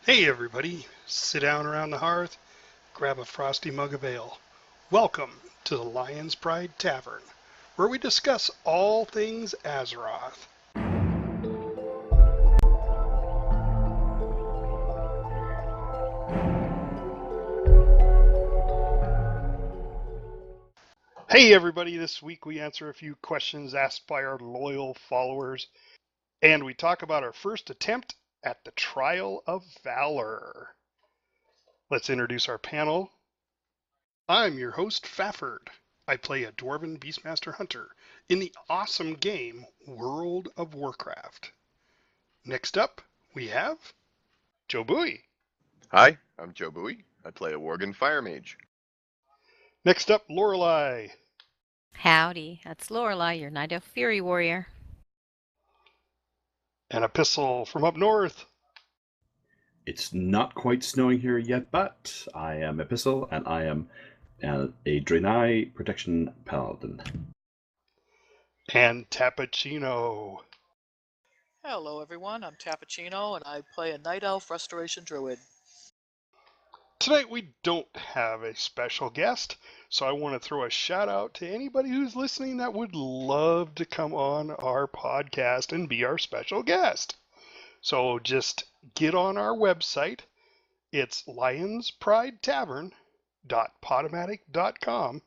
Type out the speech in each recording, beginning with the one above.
Hey everybody, sit down around the hearth, grab a frosty mug of ale. Welcome to the Lion's Pride Tavern, where we discuss all things Azeroth. Hey everybody, this week we answer a few questions asked by our loyal followers, and we talk about our first attempt at the Trial of Valor. Let's introduce our panel. I'm your host, Fafford. I play a Dwarven Beastmaster Hunter in the awesome game World of Warcraft. Next up, we have Joe Bowie. Hi, I'm Joe Bowie. I play a Worgen Fire Mage. Next up, Lorelei. Howdy, that's Lorelei, your Night Elf Fury Warrior. And Epistle from up north. It's not quite snowing here yet, but I am Epistle, and I am a Draenei Protection Paladin. And Tappuccino. Hello everyone, I'm Tappuccino and I play a Night Elf Restoration Druid. Tonight we don't have a special guest, so I want to throw a shout out to anybody who's listening that would love to come on our podcast and be our special guest. So just get on our website. It's lionspridetavern.podomatic.com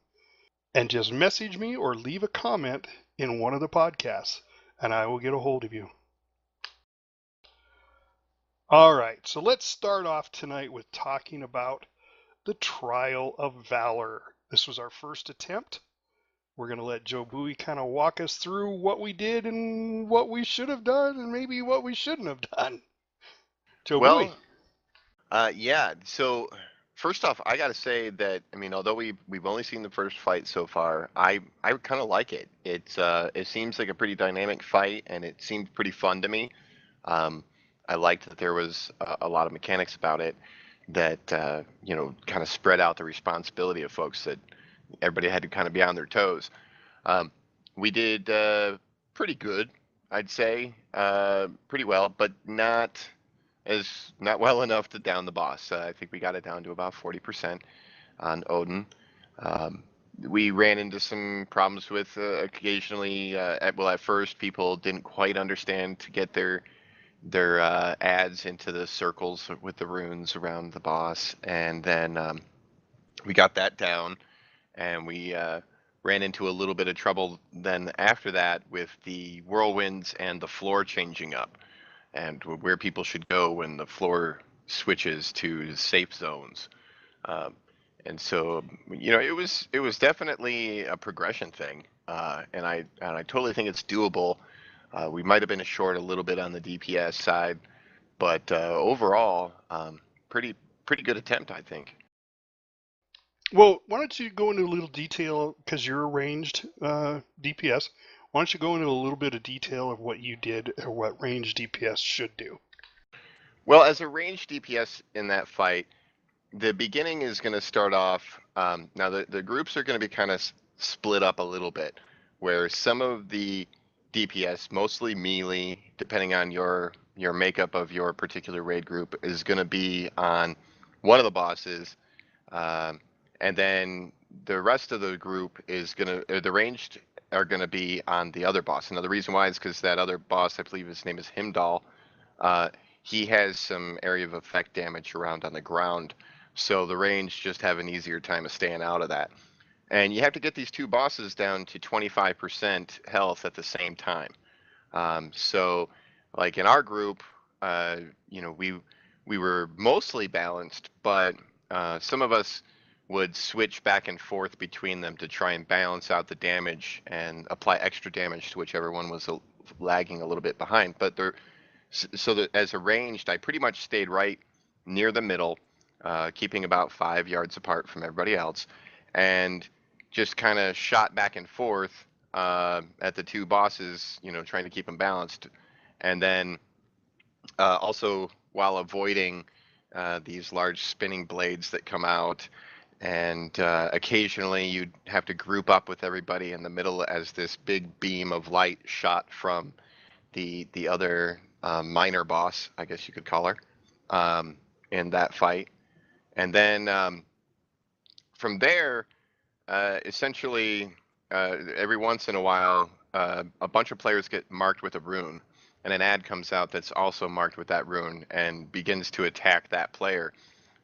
and just message me or leave a comment in one of the podcasts, and I will get a hold of you. All right, so let's start off tonight with talking about the Trial of Valor. This was our first attempt. We're going to let Joe Bowie kind of walk us through what we did and what we should have done and maybe what we shouldn't have done. Joe Bowie. Yeah. So first off, I got to say that although we've only seen the first fight so far, I kind of like it. It seems like a pretty dynamic fight, and it seemed pretty fun to me. I liked that there was a lot of mechanics about it that kind of spread out the responsibility of folks, that everybody had to kind of be on their toes. We did pretty good, I'd say, pretty well, but not well enough to down the boss. I think we got it down to about 40% on Odin. We ran into some problems with occasionally. At first, people didn't quite understand to get their adds into the circles with the runes around the boss, and then we got that down, and we ran into a little bit of trouble then after that with the whirlwinds and the floor changing up, and where people should go when the floor switches to safe zones. And so, it was definitely a progression thing, and I totally think it's doable. We might have been short a little bit on the DPS side, but overall, pretty good attempt, I think. Well, why don't you go into a little detail, because you're a ranged DPS. Why don't you go into a little bit of detail of what you did or what ranged DPS should do? Well, as a ranged DPS in that fight, the beginning is going to start off. Now, the groups are going to be kind of split up a little bit, where some of the DPS, mostly melee, depending on your makeup of your particular raid group, is going to be on one of the bosses, and then the rest of the group is the ranged are going to be on the other boss. Now, the reason why is because that other boss, I believe his name is Himdall, he has some area of effect damage around on the ground, so the ranged just have an easier time of staying out of that. And you have to get these two bosses down to 25% health at the same time. So, like in our group, we were mostly balanced, but some of us would switch back and forth between them to try and balance out the damage and apply extra damage to whichever one was lagging a little bit behind. But so that as arranged, I pretty much stayed right near the middle, keeping about 5 yards apart from everybody else, and just kind of shot back and forth at the two bosses, trying to keep them balanced, and then also while avoiding these large spinning blades that come out, and occasionally you'd have to group up with everybody in the middle as this big beam of light shot from the other minor boss, I guess you could call her. in that fight. And then from there, essentially, every once in a while, a bunch of players get marked with a rune, and an ad comes out that's also marked with that rune and begins to attack that player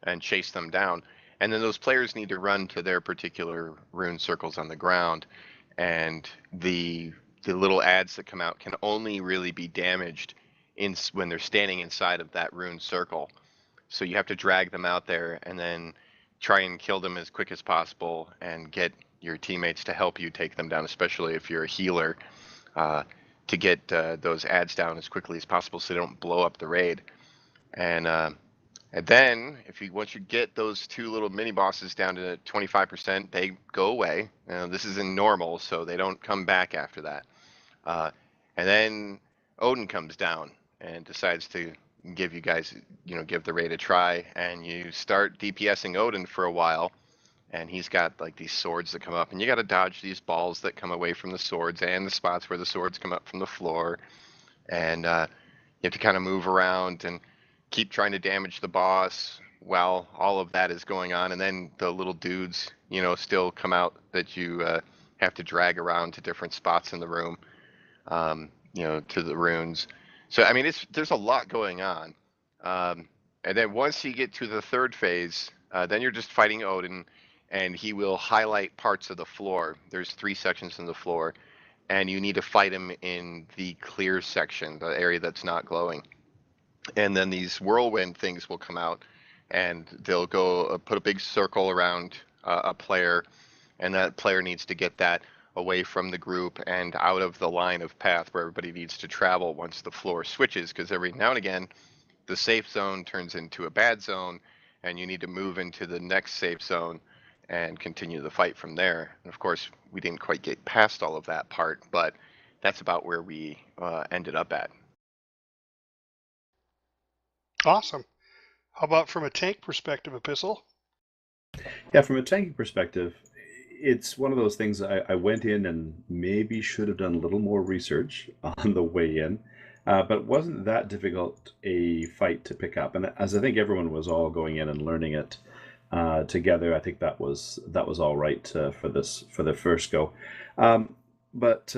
and chase them down. And then those players need to run to their particular rune circles on the ground, and the little ads that come out can only really be damaged when they're standing inside of that rune circle. So you have to drag them out there and then try and kill them as quick as possible and get your teammates to help you take them down, especially if you're a healer, to get those ads down as quickly as possible so they don't blow up the raid. And then, once you get those two little mini bosses down to 25%, they go away. This is in normal, so they don't come back after that. And then Odin comes down and decides to give you guys, give the raid a try, and you start DPSing Odin for a while. And he's got like these swords that come up, and you got to dodge these balls that come away from the swords and the spots where the swords come up from the floor. And you have to kind of move around and keep trying to damage the boss while all of that is going on. And then the little dudes, still come out that you have to drag around to different spots in the room, to the runes. So, I mean, there's a lot going on. And then once you get to the third phase, then you're just fighting Odin, and he will highlight parts of the floor. There's 3 sections in the floor, and you need to fight him in the clear section, the area that's not glowing. And then these whirlwind things will come out, and they'll go put a big circle around a player, and that player needs to get that away from the group and out of the line of path where everybody needs to travel once the floor switches, because every now and again the safe zone turns into a bad zone, and you need to move into the next safe zone and continue the fight from there. And of course, we didn't quite get past all of that part, but that's about where we ended up at. Awesome. How about from a tank perspective, Epistle? Yeah, from a tanking perspective, it's one of those things I went in and maybe should have done a little more research on the way in, but it wasn't that difficult a fight to pick up. And as I think everyone was all going in and learning it together, I think that was all right for the first go. But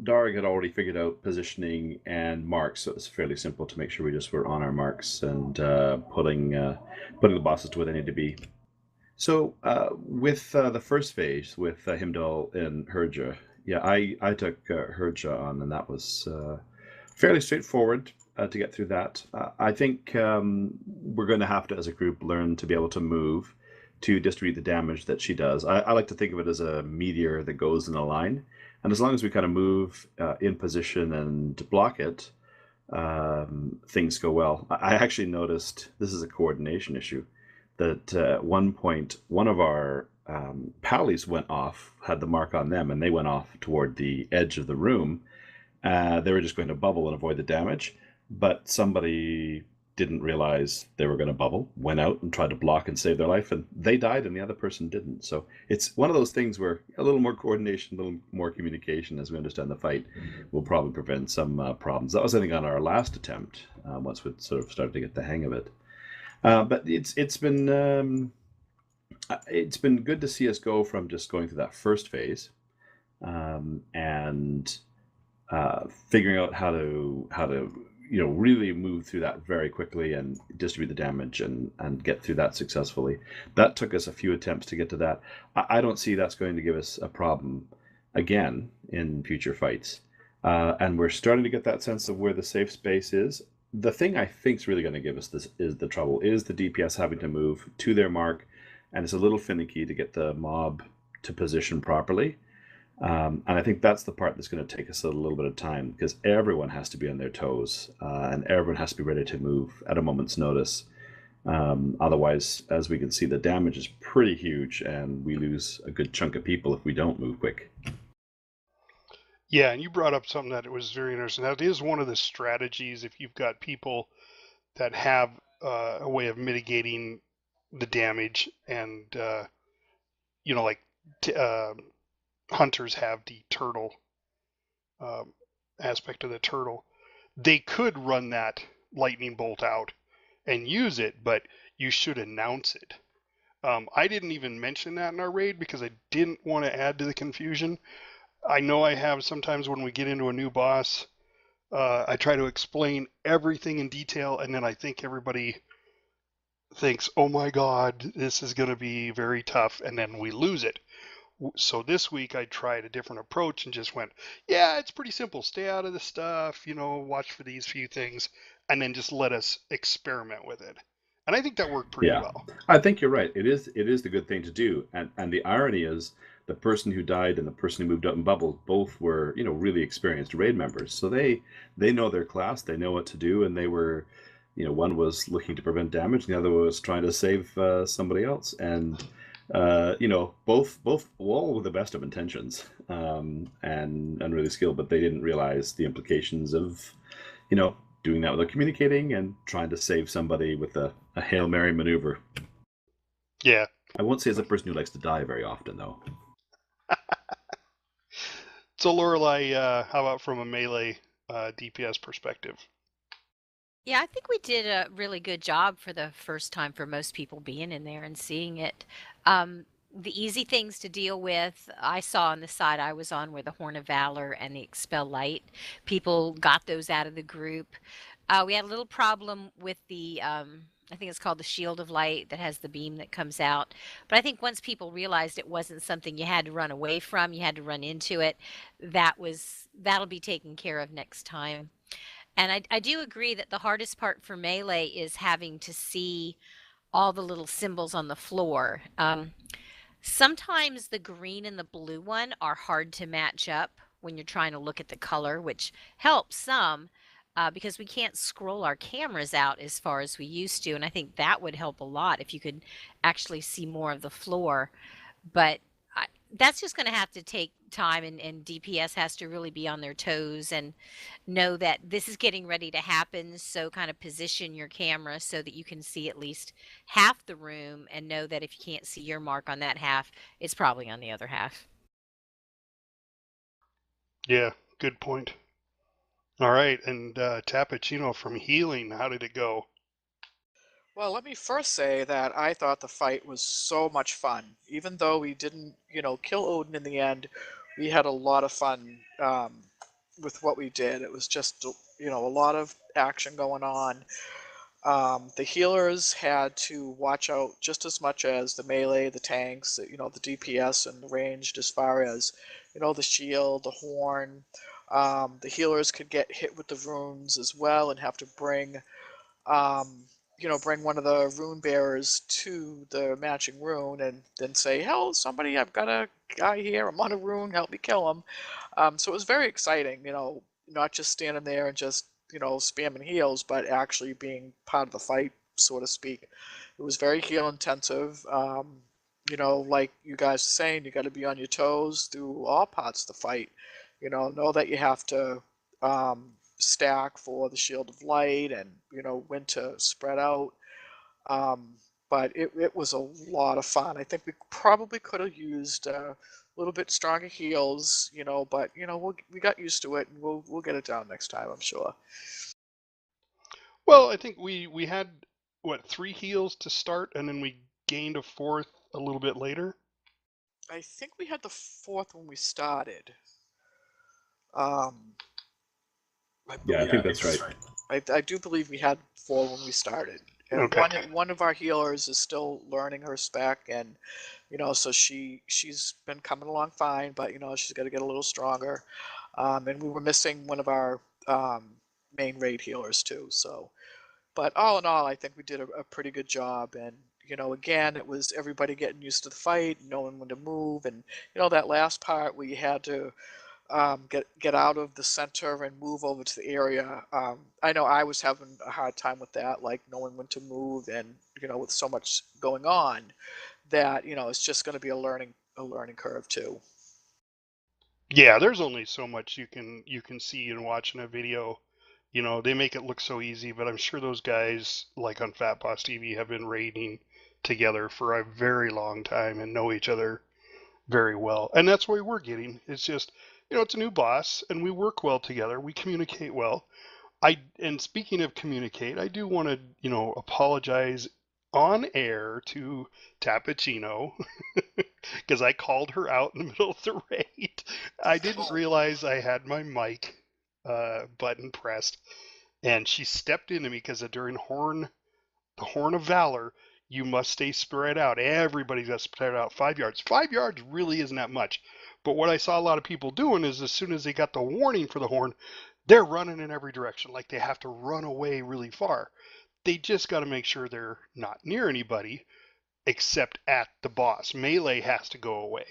Darg had already figured out positioning and marks, so it was fairly simple to make sure we just were on our marks and putting the bosses to where they need to be. So with the first phase, with Himdall and Herja, yeah, I took Herja on, and that was fairly straightforward to get through that. I think we're going to have to, as a group, learn to be able to move to distribute the damage that she does. I like to think of it as a meteor that goes in a line, and as long as we kind of move in position and block it, things go well. I actually noticed, this is a coordination issue, that at one point one of our pallies went off, had the mark on them, and they went off toward the edge of the room. They were just going to bubble and avoid the damage, but somebody didn't realize they were going to bubble, went out and tried to block and save their life, and they died and the other person didn't. So it's one of those things where a little more coordination, a little more communication as we understand the fight will probably prevent some problems. That was, I think, on our last attempt, once we sort of started to get the hang of it. But it's been good to see us go from just going through that first phase and figuring out how to really move through that very quickly and distribute the damage and get through that successfully. That took us a few attempts to get to that. I don't see that's going to give us a problem again in future fights. And we're starting to get that sense of where the safe space is. The thing I think is really going to give us the DPS having to move to their mark, and it's a little finicky to get the mob to position properly. And I think that's the part that's going to take us a little bit of time, because everyone has to be on their toes and everyone has to be ready to move at a moment's notice. Otherwise, as we can see, the damage is pretty huge and we lose a good chunk of people if we don't move quick. Yeah, and you brought up something that was very interesting. That is one of the strategies if you've got people that have a way of mitigating the damage, and hunters have the turtle aspect of the turtle. They could run that lightning bolt out and use it, but you should announce it. I didn't even mention that in our raid because I didn't want to add to the confusion. I know I have sometimes when we get into a new boss, I try to explain everything in detail, and then I think everybody thinks, oh my God, this is going to be very tough, and then we lose it. So this week I tried a different approach and just went, yeah, it's pretty simple. Stay out of the stuff, watch for these few things, and then just let us experiment with it. And I think that worked pretty Yeah, well. I think you're right. It is the good thing to do, and the irony is the person who died and the person who moved up in bubbles both were really experienced raid members, so they know their class, they know what to do, and they were, one was looking to prevent damage, and the other was trying to save somebody else, and both all with the best of intentions, and really skilled, but they didn't realize the implications of doing that without communicating and trying to save somebody with a Hail Mary maneuver. Yeah. I won't say as a person who likes to die very often, though. So Lorelei, how about from a melee DPS perspective? Yeah, I think we did a really good job for the first time for most people being in there and seeing it. The easy things to deal with, I saw on the side I was on, were the Horn of Valor and the Expel Light. People got those out of the group. We had a little problem with the, I think it's called the Shield of Light that has the beam that comes out. But I think once people realized it wasn't something you had to run away from, you had to run into it, that'll be taken care of next time. And I do agree that the hardest part for melee is having to see all the little symbols on the floor. Sometimes the green and the blue one are hard to match up when you're trying to look at the color, which helps some because we can't scroll our cameras out as far as we used to. And I think that would help a lot if you could actually see more of the floor. But that's just going to have to take time, and DPS has to really be on their toes and know that this is getting ready to happen. So kind of position your camera so that you can see at least half the room and know that if you can't see your mark on that half, it's probably on the other half. Yeah, good point. All right, and Tapachino from healing, how did it go? Well, let me first say that I thought the fight was so much fun. Even though we didn't, kill Odin in the end, we had a lot of fun with what we did. It was just, a lot of action going on. The healers had to watch out just as much as the melee, the tanks, the DPS and the ranged, as far as, the shield, the horn. The healers could get hit with the runes as well and have to bring bring one of the rune bearers to the matching rune and then say, "Help, somebody, I've got a guy here, I'm on a rune, help me kill him." So it was very exciting, not just standing there and just, spamming heals, but actually being part of the fight, so to speak. It was very heal intensive. Like you guys are saying, you got to be on your toes through all parts of the fight. Know that you have to stack for the Shield of Light and when to spread out. But it was a lot of fun. I think we probably could have used a little bit stronger heals, but we got used to it, and we'll get it down next time, I'm sure. Well, I think we had, what, 3 heals to start, and then we gained a 4th a little bit later? I think we had the 4th when we started. I think that's right. I do believe we had 4 when we started. And Okay. one of our healers is still learning her spec, and so she's been coming along fine, but she's got to get a little stronger. And we were missing one of our main raid healers too. So, but all in all, I think we did a pretty good job. And again, it was everybody getting used to the fight, knowing when to move, and that last part where you had to get out of the center and move over to the area. I know I was having a hard time with that, like knowing when to move, and with so much going on, that it's just going to be a learning curve too. Yeah, there's only so much you can see in watching a video. They make it look so easy, but I'm sure those guys, like on Fat Boss TV, have been raiding together for a very long time and know each other very well. And that's why we're getting. It's just, it's a new boss, and we work well together. We communicate well. And speaking of communicate, I do want to, apologize on air to Tappuccino because I called her out in the middle of the raid. I didn't realize I had my mic button pressed, and she stepped into me because during the Horn of Valor, you must stay spread out. Everybody's got to spread out 5 yards. 5 yards really isn't that much. But what I saw a lot of people doing is as soon as they got the warning for the horn, they're running in every direction. Like they have to run away really far. They just got to make sure they're not near anybody except at the boss. Melee has to go away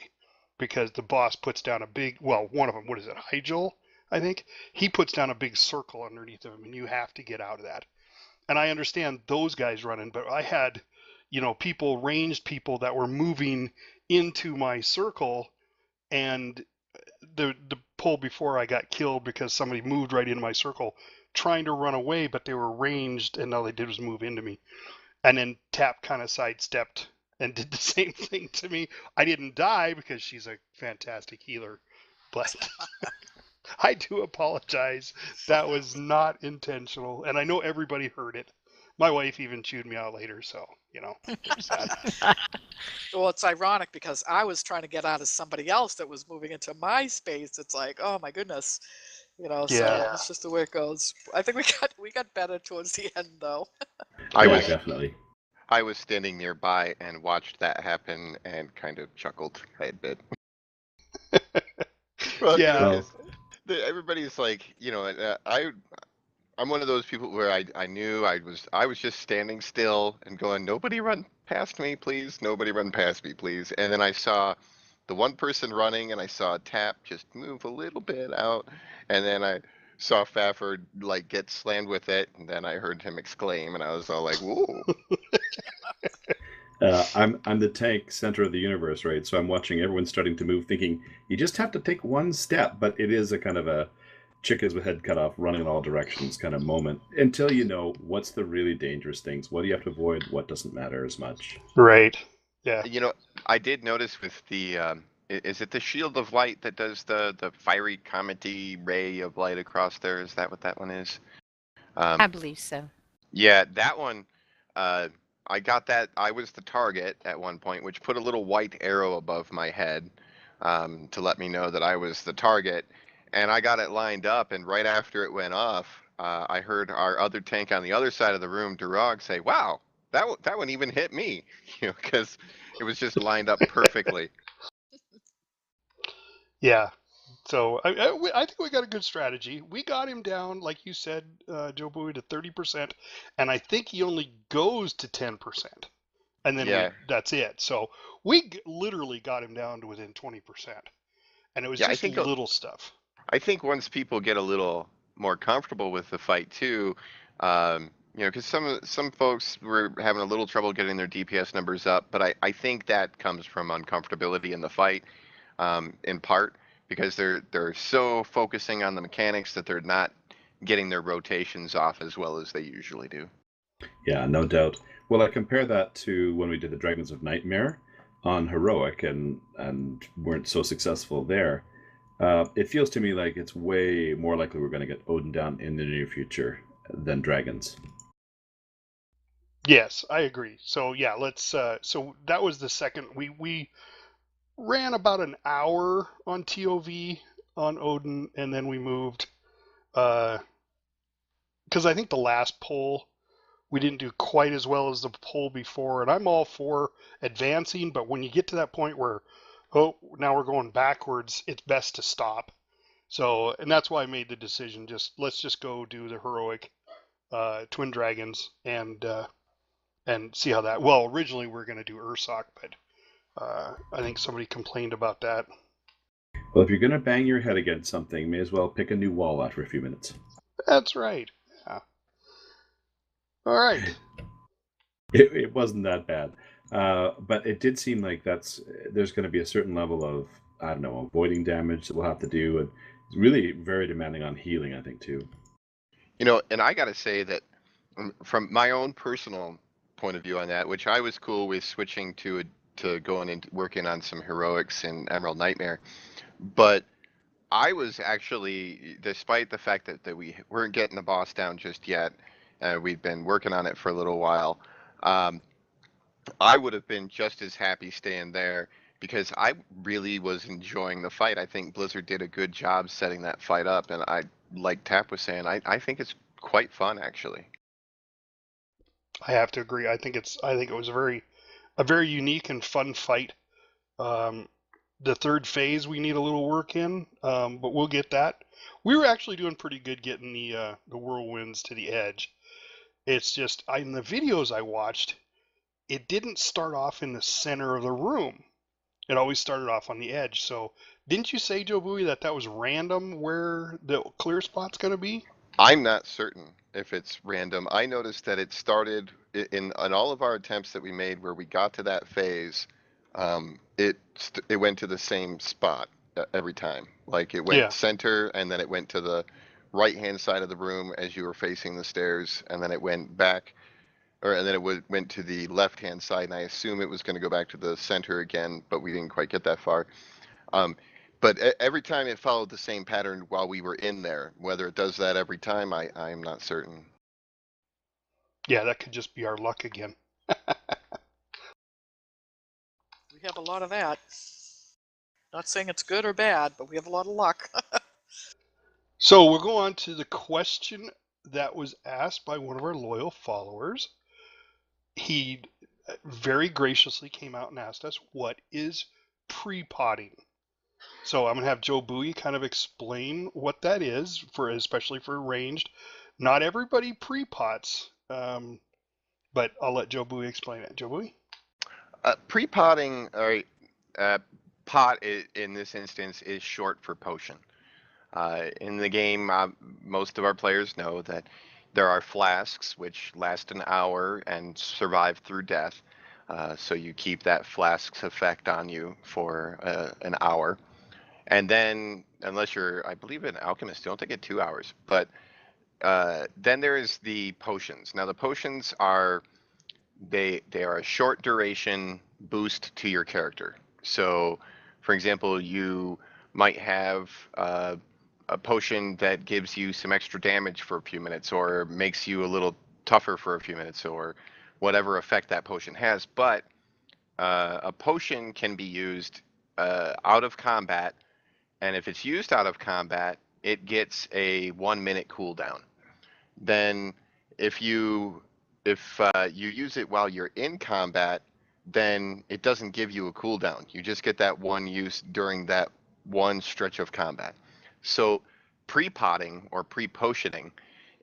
because the boss puts down a big, well, one of them, what is it, Hyjal, I think? He puts down a big circle underneath him, and you have to get out of that. And I understand those guys running, but I had, ranged people that were moving into my circle, and the pull before I got killed because somebody moved right into my circle trying to run away, but they were ranged, and all they did was move into me. And then Tap kind of sidestepped and did the same thing to me. I didn't die because she's a fantastic healer, but I do apologize. That was not intentional, and I know everybody heard it. My wife even chewed me out later, so, there's that. Well, it's ironic because I was trying to get out of somebody else that was moving into my space. It's like, oh my goodness, so Yeah. it's just the way it goes. I think we got better towards the end though. Yeah, definitely. I was standing nearby and watched that happen and kind of chuckled a bit. Well, Yeah. everybody's like, I'm one of those people where I knew I was just standing still and going, nobody run past me, please. Nobody run past me, please. And then I saw the one person running, and I saw Tap just move a little bit out, and then I saw Fafford like get slammed with it, and then I heard him exclaim, and I was all like, "Whoa!" I'm the tank center of the universe, right? So I'm watching everyone starting to move, thinking you just have to take one step, but it is a kind of a chickens with head cut off, running in all directions kind of moment until you know what's the really dangerous things. What do you have to avoid? What doesn't matter as much? Right. Yeah. I did notice with the is it the shield of light that does the fiery comety ray of light across there? Is that what that one is? I believe so. Yeah, that one. I got that. I was the target at one point, which put a little white arrow above my head to let me know that I was the target. And I got it lined up, and right after it went off, I heard our other tank on the other side of the room, Durog, say, "Wow, that one even hit me," because it was just lined up perfectly. Yeah. So I think we got a good strategy. We got him down, like you said, Joe Bowie, to 30%, and I think he only goes to 10%, and then Yeah. that's it. So we literally got him down to within 20%, and it was Yeah, just little stuff. I think once people get a little more comfortable with the fight too, because some folks were having a little trouble getting their DPS numbers up, but I think that comes from uncomfortability in the fight, in part because they're so focusing on the mechanics that they're not getting their rotations off as well as they usually do. Yeah, no doubt. Well, I compare that to when we did the Dragons of Nightmare on Heroic and weren't so successful there. It feels to me like it's way more likely we're going to get Odin down in the near future than Dragons. Yes, I agree. So yeah, let's. So that was the second. We ran about an hour on TOV on Odin, and then we moved. Because I think the last poll we didn't do quite as well as the poll before, and I'm all for advancing, but when you get to that point where, now we're going backwards, it's best to stop. So, and that's why I made the decision. Let's just go do the heroic Twin Dragons and see how that. Well, originally we were going to do Ursoc, but I think somebody complained about that. Well, if you're going to bang your head against something, may as well pick a new wall after a few minutes. That's right. Yeah. All right. It wasn't that bad, but it did seem like there's going to be a certain level of, I don't know, avoiding damage that we'll have to do, and it's really very demanding on healing, I think, too. And I got to say that from my own personal point of view on that, which I was cool with switching to going and working on some heroics in Emerald Nightmare, but I was actually, despite the fact that we weren't getting the boss down just yet, we've been working on it for a little while. Um, I would have been just as happy staying there because I really was enjoying the fight. I think Blizzard did a good job setting that fight up, and like Tap was saying, I think it's quite fun actually. I have to agree. I think it was a very unique and fun fight. Um, the third phase we need a little work in, but we'll get that. We were actually doing pretty good getting the whirlwinds to the edge. It's just in the videos I watched, it didn't start off in the center of the room. It always started off on the edge. So didn't you say, Joe Bowie, that was random where the clear spot's going to be? I'm not certain if it's random. I noticed that it started in all of our attempts that we made where we got to that phase. It went to the same spot every time. Like it went Yeah. center, and then it went to the right hand side of the room as you were facing the stairs, and then it went back, and then went to the left hand side. And I assume it was going to go back to the center again, but we didn't quite get that far. Um, but every time it followed the same pattern while we were in there. Whether it does that every time, I'm not certain. Yeah, that could just be our luck again. We have a lot of that. Not saying it's good or bad, but we have a lot of luck. So we'll go on to the question that was asked by one of our loyal followers. He very graciously came out and asked us, what is pre-potting? So I'm going to have Joe Bowie kind of explain what that is, especially for ranged. Not everybody pre-pots, but I'll let Joe Bowie explain it. Joe Bowie? Pre-potting, all right, pot in this instance is short for potion. In the game, most of our players know that there are flasks which last an hour and survive through death. So you keep that flask's effect on you for an hour. And then, unless you're, I believe, an alchemist, you don't take it 2 hours. But then there is the potions. Now, the potions are they are a short duration boost to your character. So, for example, you might have a potion that gives you some extra damage for a few minutes, or makes you a little tougher for a few minutes, or whatever effect that potion has. But a potion can be used out of combat, and if it's used out of combat, it gets a 1 minute cooldown. Then if you you use it while you're in combat, then it doesn't give you a cooldown. You just get that one use during that one stretch of combat. So pre-potting or pre-potioning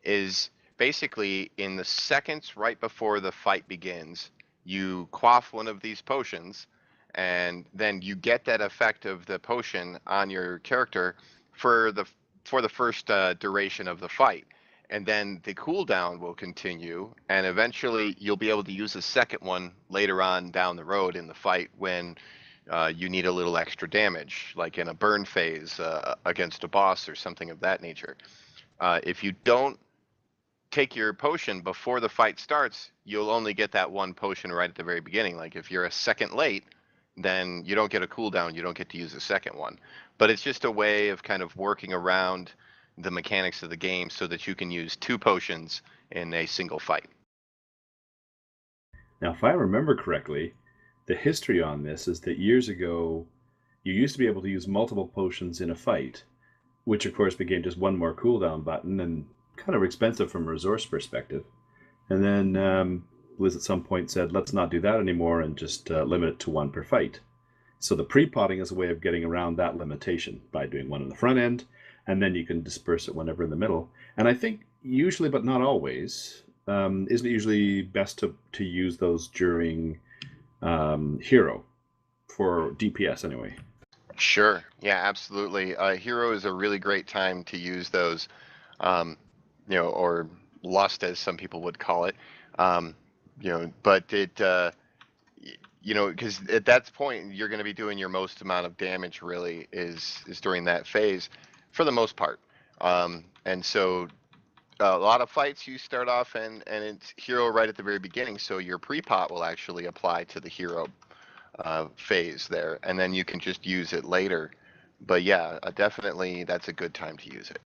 is basically in the seconds right before the fight begins, you quaff one of these potions, and then you get that effect of the potion on your character for the first duration of the fight. And then the cooldown will continue, and eventually you'll be able to use a second one later on down the road in the fight when you need a little extra damage, like in a burn phase against a boss or something of that nature. If you don't take your potion before the fight starts, you'll only get that one potion right at the very beginning. Like if you're a second late, then you don't get a cooldown, you don't get to use the second one. But it's just a way of kind of working around the mechanics of the game so that you can use two potions in a single fight. Now, if I remember correctly, the history on this is that years ago, you used to be able to use multiple potions in a fight, which of course became just one more cooldown button and kind of expensive from a resource perspective. And then Liz at some point said, let's not do that anymore and just limit it to one per fight. So the pre-potting is a way of getting around that limitation by doing one in the front end, and then you can disperse it whenever in the middle. And I think usually, but not always, isn't it usually best to use those during hero for DPS anyway? Sure. Yeah, absolutely. Hero is a really great time to use those, or lust, as some people would call it. But because at that point you're going to be doing your most amount of damage. Really, is during that phase, for the most part. And so a lot of fights you start off and it's hero right at the very beginning, so your pre-pot will actually apply to the hero phase there, and then you can just use it later But yeah, definitely that's a good time to use it.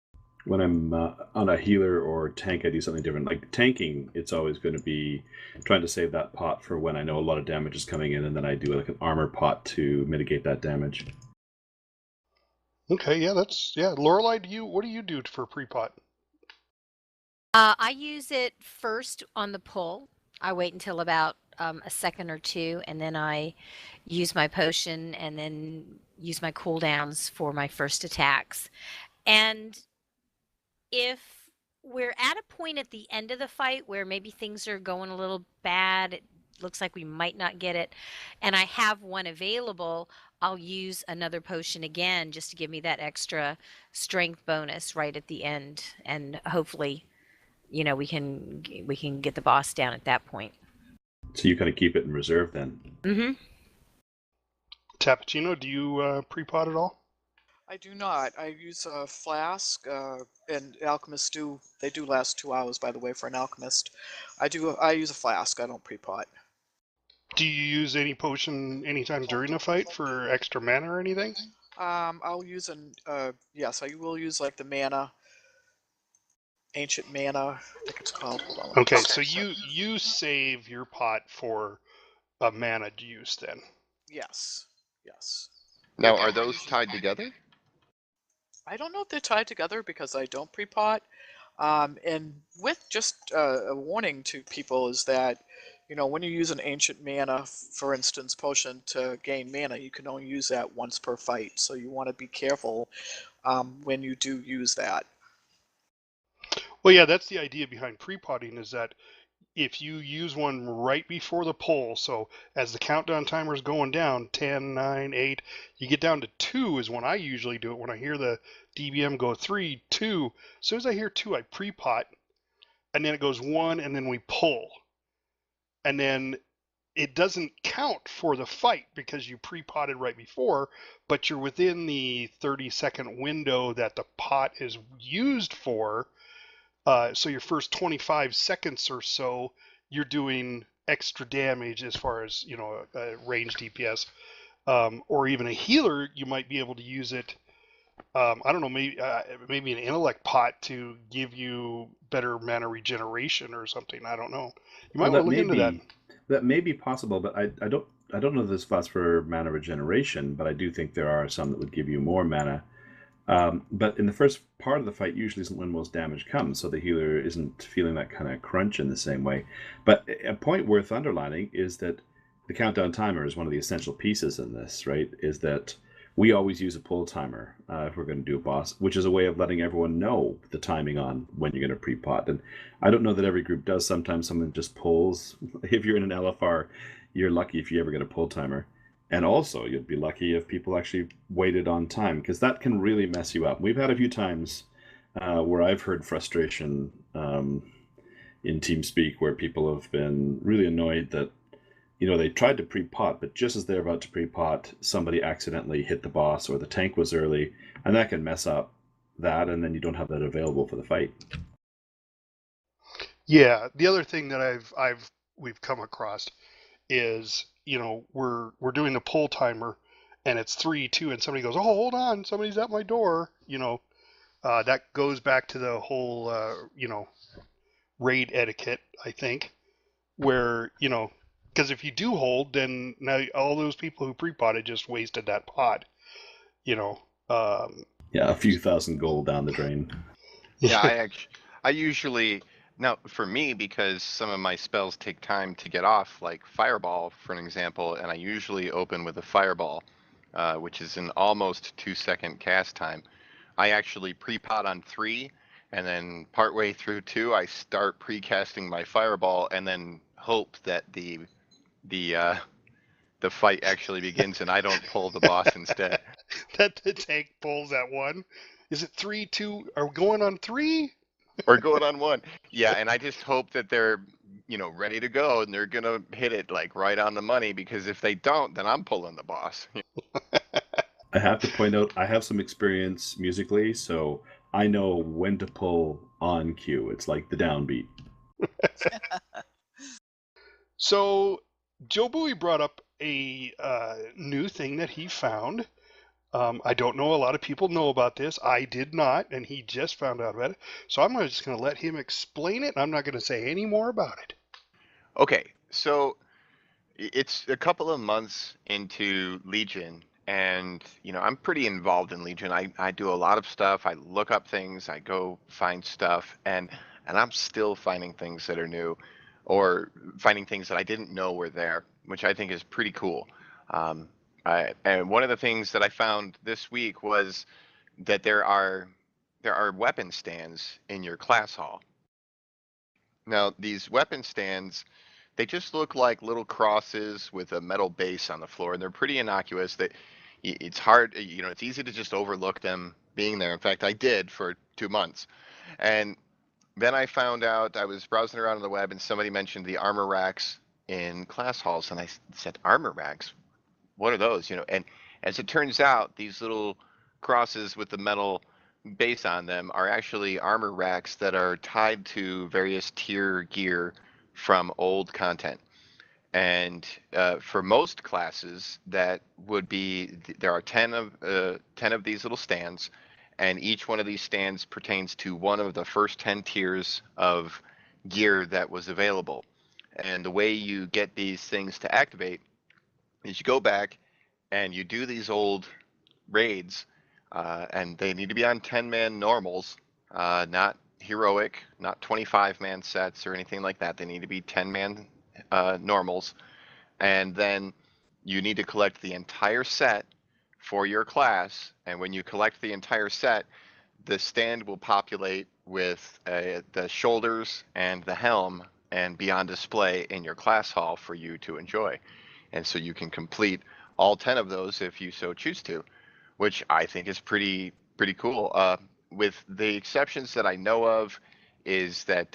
When I'm on a healer or tank, I do something different. Like tanking, it's always going to be trying to save that pot for when I know a lot of damage is coming in, and then I do like an armor pot to mitigate that damage. Okay, yeah, Lorelei, what do you do for pre-pot? I use it first on the pull. I wait until about a second or two, and then I use my potion and then use my cooldowns for my first attacks. And if we're at a point at the end of the fight where maybe things are going a little bad, it looks like we might not get it, and I have one available, I'll use another potion again just to give me that extra strength bonus right at the end, and hopefully, we can get the boss down at that point. So you kind of keep it in reserve then. Mm-hmm. Tappuccino, do you pre-pot at all? I do not. I use a flask, and alchemists do last 2 hours, by the way, for an alchemist. I use a flask. I don't pre-pot. Do you use any potion anytime during a fight for extra mana or anything? I'll use yes, I will use like the mana, ancient mana, I think it's called. Hold on. Okay, so you save your pot for a mana use then. Yes. Now, are those tied together? I don't know if they're tied together because I don't pre-pot. And with just a warning to people is that, when you use an ancient mana, for instance, potion to gain mana, you can only use that once per fight. So you want to be careful when you do use that. Well, yeah, that's the idea behind pre-potting, is that if you use one right before the pull, so as the countdown timer is going down, 10, 9, 8, you get down to 2 is when I usually do it. When I hear the DBM go 3, 2, as soon as I hear 2, I pre-pot, and then it goes 1, and then we pull. And then it doesn't count for the fight because you pre-potted right before, but you're within the 30-second window that the pot is used for. So your first 25 seconds or so, you're doing extra damage as far as, range DPS. Or even a healer, you might be able to use it. I don't know, maybe an intellect pot to give you better mana regeneration or something. I don't know. You might want to look into that. That may be possible, but I don't know this spots for mana regeneration, but I do think there are some that would give you more mana. But in the first part of the fight usually isn't when most damage comes, so the healer isn't feeling that kind of crunch in the same way. But a point worth underlining is that the countdown timer is one of the essential pieces in this, right? Is that we always use a pull timer if we're going to do a boss, which is a way of letting everyone know the timing on when you're going to pre-pot. And I don't know that every group does. Sometimes someone just pulls. If you're in an LFR, you're lucky if you ever get a pull timer. And also, you'd be lucky if people actually waited on time, because that can really mess you up. We've had a few times where I've heard frustration in TeamSpeak where people have been really annoyed that, they tried to pre-pot, but just as they're about to pre-pot, somebody accidentally hit the boss or the tank was early, and that can mess up that, and then you don't have that available for the fight. Yeah, the other thing that we've come across is, we're doing the pull timer, and it's 3, 2, and somebody goes, "Oh, hold on, somebody's at my door." That goes back to the whole, raid etiquette, I think, where, because if you do hold, then now all those people who pre-potted just wasted that pot, Yeah, a few thousand gold down the drain. Yeah, I usually, now for me, because some of my spells take time to get off, like Fireball, for an example, and I usually open with a Fireball, which is an almost 2-second cast time. I actually pre-pot on 3, and then partway through 2, I start pre-casting my Fireball, and then hope that the fight actually begins and I don't pull the boss instead. That the tank pulls at 1. Is it 3, 2? Are we going on 3? Or going on 1. Yeah, and I just hope that they're, ready to go and they're going to hit it like right on the money, because if they don't, then I'm pulling the boss. I have to point out, I have some experience musically, so I know when to pull on cue. It's like the downbeat. So Joe Bowie brought up a new thing that he found I don't know a lot of people know about this. I did not, and he just found out about it. So I'm just going to let him explain it, and I'm not going to say any more about it. Okay, so it's a couple of months into Legion, and I'm pretty involved in Legion. I do a lot of stuff. I look up things. I go find stuff, and I'm still finding things that are new, or finding things that I didn't know were there, which I think is pretty cool. Um, and one of the things that I found this week was that there are weapon stands in your class hall. Now, these weapon stands, they just look like little crosses with a metal base on the floor, and they're pretty innocuous. That it's hard, it's easy to just overlook them being there. In fact, I did for 2 months, and then I found out I was browsing around on the web, and somebody mentioned the armor racks in class halls, and I said, "Armor racks? What are those?" And as it turns out, these little crosses with the metal base on them are actually armor racks that are tied to various tier gear from old content. And for most classes, that would be there are 10 of these little stands, and each one of these stands pertains to one of the first 10 tiers of gear that was available. And the way you get these things to activate is you go back and you do these old raids, and they need to be on 10-man normals, not heroic, not 25-man sets or anything like that. They need to be 10-man normals, and then you need to collect the entire set for your class. And when you collect the entire set, the stand will populate with the shoulders and the helm and be on display in your class hall for you to enjoy. And so you can complete all 10 of those if you so choose to, which I think is pretty cool. With the exceptions that I know of, is that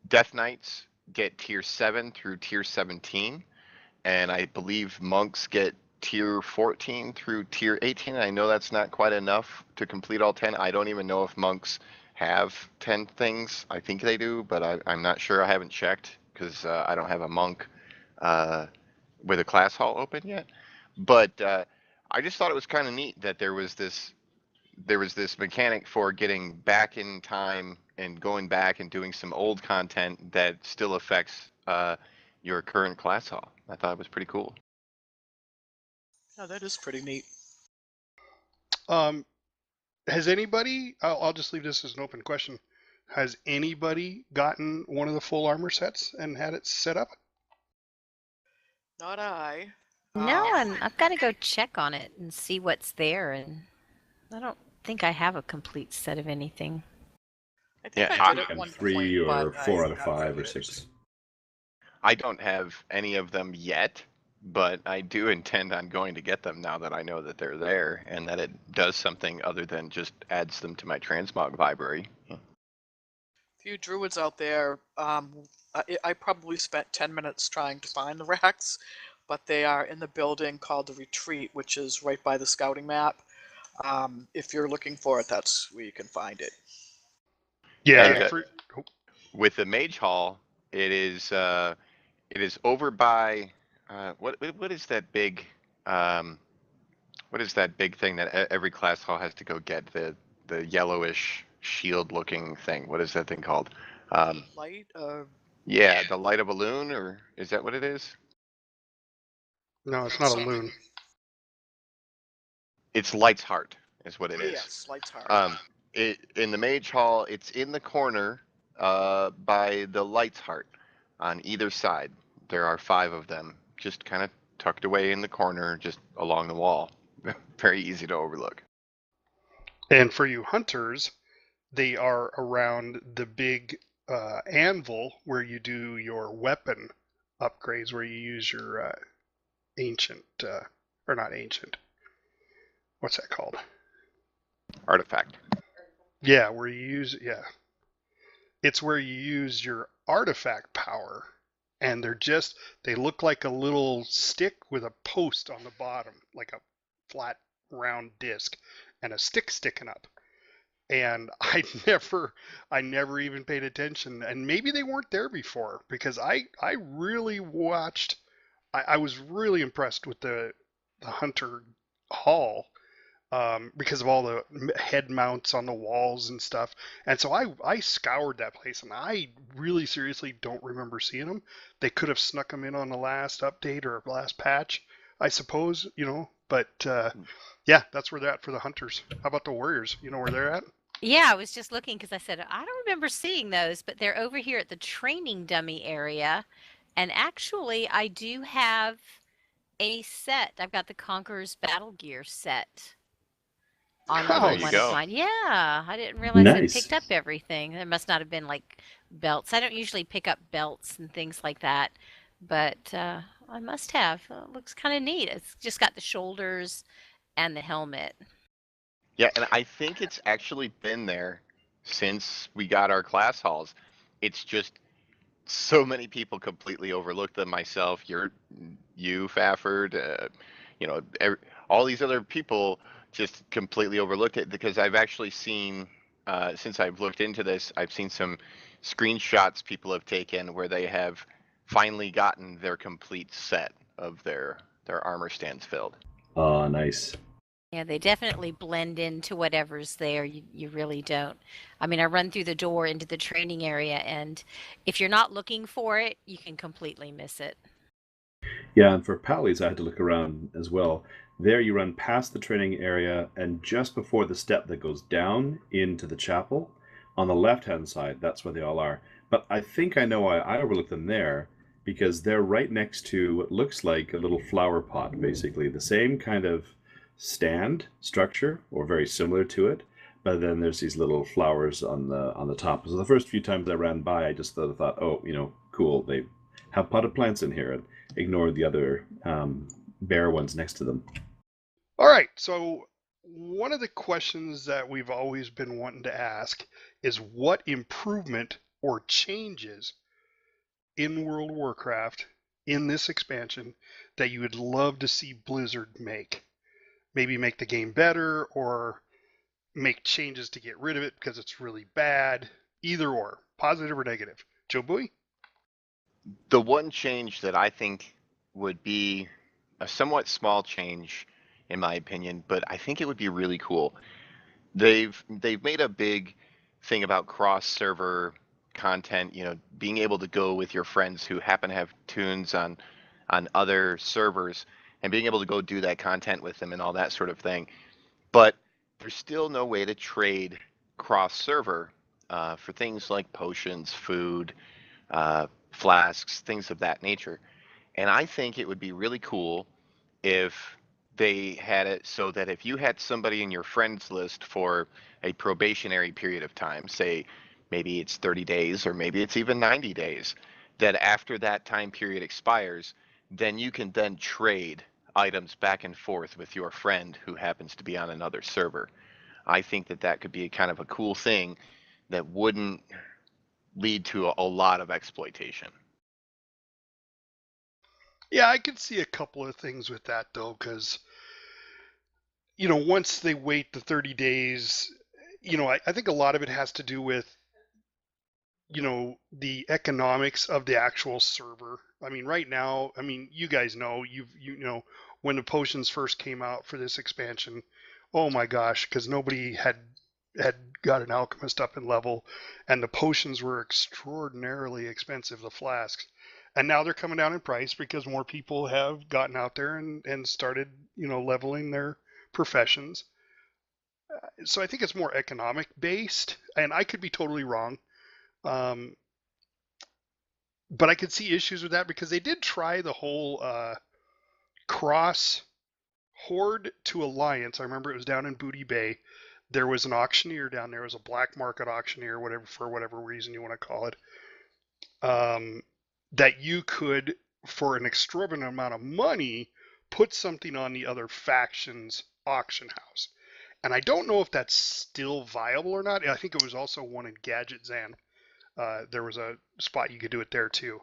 Death Knights get tier 7 through tier 17, and I believe monks get tier 14 through tier 18. I know that's not quite enough to complete all 10. I don't even know if monks have 10 things. I think they do, but I'm not sure. I haven't checked because I don't have a monk with a class hall open yet. But I just thought it was kind of neat that there was this mechanic for getting back in time and going back and doing some old content that still affects your current class hall. I thought it was pretty cool. Yeah, that is pretty neat. Has anybody, I'll just leave this as an open question. Has anybody gotten one of the full armor sets and had it set up? Not I. No, and I've got to go check on it and see what's there. And I don't think I have a complete set of anything. I think Yeah, I did at And one 3 point, or but 4 I out of got 5 rid or of it. 6. I don't have any of them yet, but I do intend on going to get them now that I know that they're there and that it does something other than just adds them to my transmog library. Few druids out there. I probably spent 10 minutes trying to find the racks, but they are in the building called the Retreat, which is right by the scouting map. If you're looking for it, that's where you can find it. Yeah. And with the Mage Hall, it is over by what is that big what is that big thing that every class hall has to go get, the yellowish shield looking thing? What is that thing called? Light? Yeah, the light of a loon, or is that what it is? No, it's not a loon. It's Light's Heart is what it is. Yes, Light's Heart. In the Mage Hall, it's in the corner by the Light's Heart on either side. There are 5 of them, just kind of tucked away in the corner, just along the wall. Very easy to overlook. And for you hunters, they are around the big anvil where you do your weapon upgrades, where you use your ancient, or not ancient, what's that called? Artifact. Yeah, where you use, yeah. It's where you use your artifact power, and they look like a little stick with a post on the bottom, like a flat round disc, and a stick sticking up. And I never even paid attention, and maybe they weren't there before, because I really watched. I was really impressed with the Hunter Hall, because of all the head mounts on the walls and stuff. And so I scoured that place, and I really seriously don't remember seeing them. They could have snuck them in on the last update or last patch, I suppose, But yeah, that's where they're at for the hunters. How about the warriors? You know where they're at? Yeah, I was just looking because I said, I don't remember seeing those, but they're over here at the training dummy area. And actually, I do have a set. I've got the Conqueror's Battle Gear set on Oh, there Oh, level you one of go. mine. Yeah, I didn't realize I'd Nice. picked up everything. There must not have been like belts. I don't usually pick up belts and things like that, but I must have. It looks kind of neat. It's just got the shoulders and the helmet. Yeah, and I think it's actually been there since we got our class halls. It's just so many people completely overlooked them. Myself, you, Fafford, all these other people just completely overlooked it because I've actually seen, since I've looked into this, I've seen some screenshots people have taken where they have finally gotten their complete set of their armor stands filled. Oh, nice. Yeah, they definitely blend into whatever's there. You really don't. I mean, I run through the door into the training area, and if you're not looking for it, you can completely miss it. Yeah, and for Pally's, I had to look around as well. There, you run past the training area, and just before the step that goes down into the chapel, on the left-hand side, that's where they all are. But I think I know why I overlooked them there, because they're right next to what looks like a little flower pot, basically. The same kind of stand structure, or very similar to it, but then there's these little flowers on the top. So the first few times I ran by, I just thought, oh, cool, they have potted plants in here, and ignored the other bare ones next to them. all right. So one of the questions that we've always been wanting to ask is what improvement or changes in World of Warcraft in this expansion that you would love to see Blizzard make. Maybe make the game better or make changes to get rid of it because it's really bad. Either or, positive or negative. Joe Bowie? The one change that I think would be a somewhat small change, in my opinion, but I think it would be really cool. They've made a big thing about cross server content, being able to go with your friends who happen to have tunes on other servers and being able to go do that content with them and all that sort of thing. But there's still no way to trade cross server for things like potions, food, flasks, things of that nature. And I think it would be really cool if they had it so that if you had somebody in your friends list for a probationary period of time, say maybe it's 30 days or maybe it's even 90 days, that after that time period expires, then you can then trade items back and forth with your friend who happens to be on another server. I think that that could be kind of a cool thing that wouldn't lead to a lot of exploitation. Yeah, I could see a couple of things with that though, because once they wait the 30 days, I think a lot of it has to do with the economics of the actual server. I mean, right now, I mean, you guys know, when the potions first came out for this expansion, oh my gosh, because nobody had got an alchemist up in level, and the potions were extraordinarily expensive, the flasks. And now they're coming down in price because more people have gotten out there and started, leveling their professions. So I think it's more economic based, and I could be totally wrong. Um, but I could see issues with that because they did try the whole cross horde to alliance. I remember it was down in Booty Bay. There was an auctioneer down there. It was a black market auctioneer, whatever, for whatever reason you want to call it. That you could, for an exorbitant amount of money, put something on the other faction's auction house. And I don't know if that's still viable or not. I think it was also one in Gadget Zan. There was a spot you could do it there too.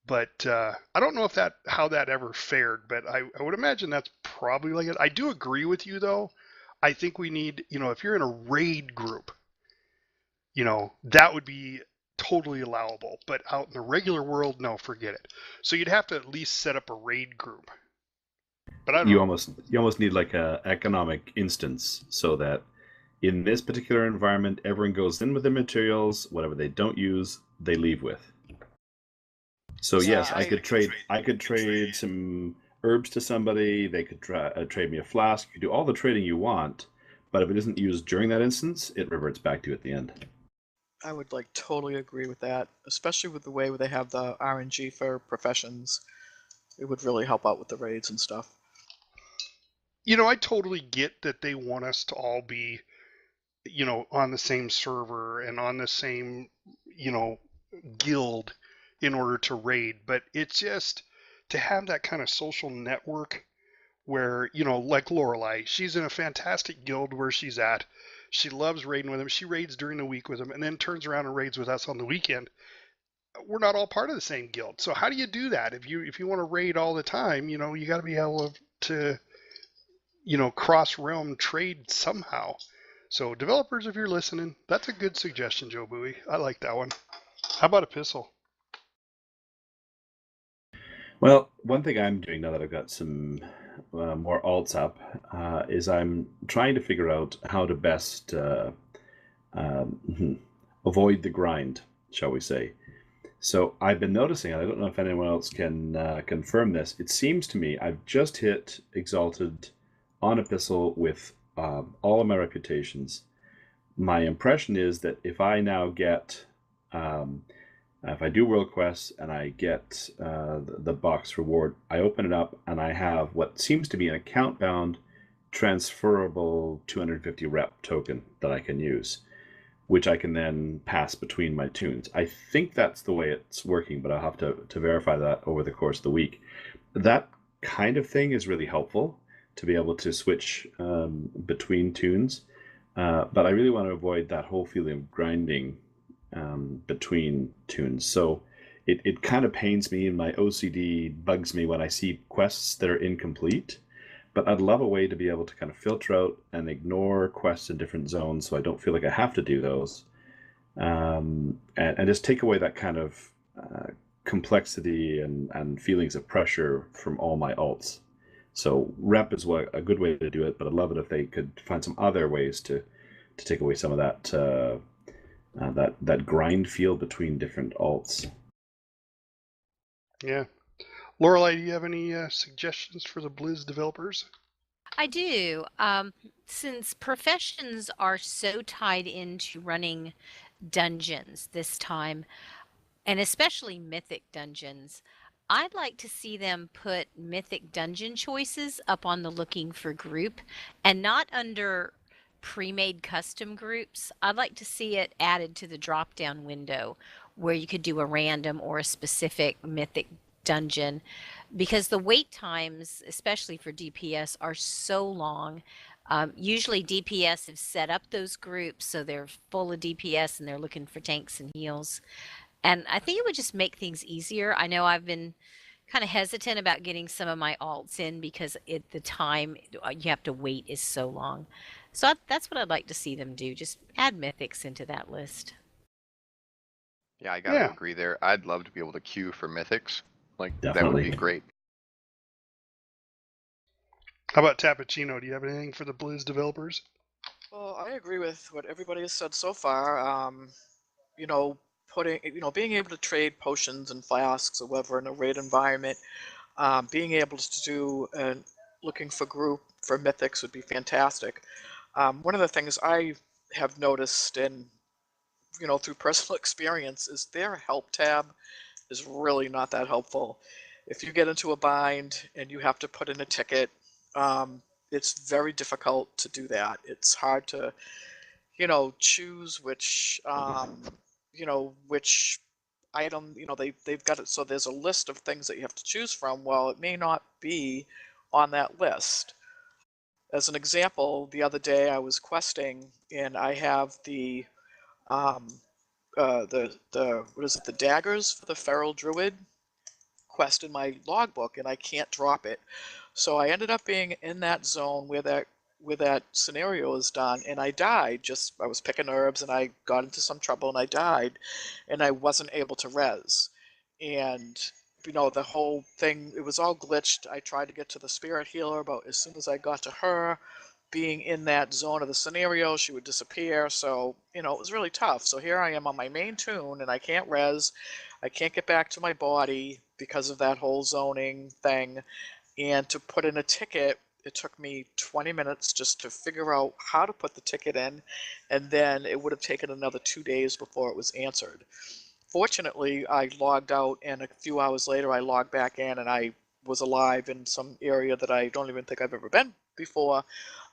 But I don't know if how that ever fared. But I would imagine that's probably like it. I do agree with you though. I think we need, if you're in a raid group, that would be totally allowable. But out in the regular world, no, forget it. So you'd have to at least set up a raid group. But I don't You know. almost need like a economic instance so that in this particular environment, everyone goes in with their materials. Whatever they don't use, they leave with. So Yeah, yes, I could trade some herbs to somebody. They could trade me a flask. You could do all the trading you want, but if it isn't used during that instance, it reverts back to you at the end. I would like totally agree with that, especially with the way where they have the RNG for professions. It would really help out with the raids and stuff. You know, I totally get that they want us to all be, you know, on the same server and on the same, you know, guild in order to raid, but it's just to have that kind of social network where, you know, like Lorelei, she's in a fantastic guild where she's at. She loves raiding with them. She raids during the week with them and then turns around and raids with us on the weekend. We're not all part of the same guild. So how do you do that? If you want to raid all the time, you know, you got to be able to, you know, cross realm trade somehow. So developers, if you're listening, that's a good suggestion, Joe Bowie. I like that one. How about Epistle? Well, one thing I'm doing now that I've got some more alts up is I'm trying to figure out how to best avoid the grind, shall we say. So I've been noticing, and I don't know if anyone else can confirm this, it seems to me I've just hit Exalted on Epistle with all of my reputations. My impression is that if I now get if I do world quests and I get the box reward, I open it up and I have what seems to be an account bound transferable 250 rep token that I can use, which I can then pass between my tunes. I think that's the way it's working, but I'll have to verify that over the course of the week. That kind of thing is really helpful to be able to switch between tunes, but I really want to avoid that whole feeling of grinding between tunes. So it kind of pains me, and my OCD bugs me when I see quests that are incomplete. But I'd love a way to be able to kind of filter out and ignore quests in different zones so I don't feel like I have to do those. And just take away that kind of complexity and feelings of pressure from all my alts. So rep is a good way to do it, but I'd love it if they could find some other ways to take away some of that that grind feel between different alts. Yeah. Lorelei, do you have any suggestions for the Blizz developers? I do. Since professions are so tied into running dungeons this time, and especially mythic dungeons, I'd like to see them put mythic dungeon choices up on the looking for group and not under pre-made custom groups. I'd like to see it added to the drop down window where you could do a random or a specific mythic dungeon because the wait times, especially for DPS, are so long. Usually DPS have set up those groups so they're full of DPS and they're looking for tanks and heals. And I think it would just make things easier. I know I've been kind of hesitant about getting some of my alts in because the time you have to wait is so long. So that's what I'd like to see them do. Just add mythics into that list. Yeah, I got to Yeah. agree there. I'd love to be able to queue for mythics. Like, that would Definitely. be great. How about Tappuccino? Do you have anything for the Blizz developers? Well, I agree with what everybody has said so far. You know, being able to trade potions and flasks or whatever in a raid environment, being able to do looking for group for mythics would be fantastic. One of the things I have noticed and through personal experience is their help tab is really not that helpful. If you get into a bind and you have to put in a ticket, it's very difficult to do that. It's hard to, choose which, which item, they've got it. So there's a list of things that you have to choose from. Well, it may not be on that list. As an example, the other day I was questing and I have the what is it, the daggers for the feral druid quest in my logbook, and I can't drop it. So I ended up being in that zone where that scenario is done, and I died. I was picking herbs and I got into some trouble and I died, and I wasn't able to res. And the whole thing, it was all glitched. I tried to get to the spirit healer, but as soon as I got to her, being in that zone of the scenario, she would disappear. So, it was really tough. So here I am on my main tune, and I can't res. I can't get back to my body because of that whole zoning thing. And to put in a ticket, it took me 20 minutes just to figure out how to put the ticket in, and then it would have taken another 2 days before it was answered. Fortunately, I logged out, and a few hours later, I logged back in, and I was alive in some area that I don't even think I've ever been before.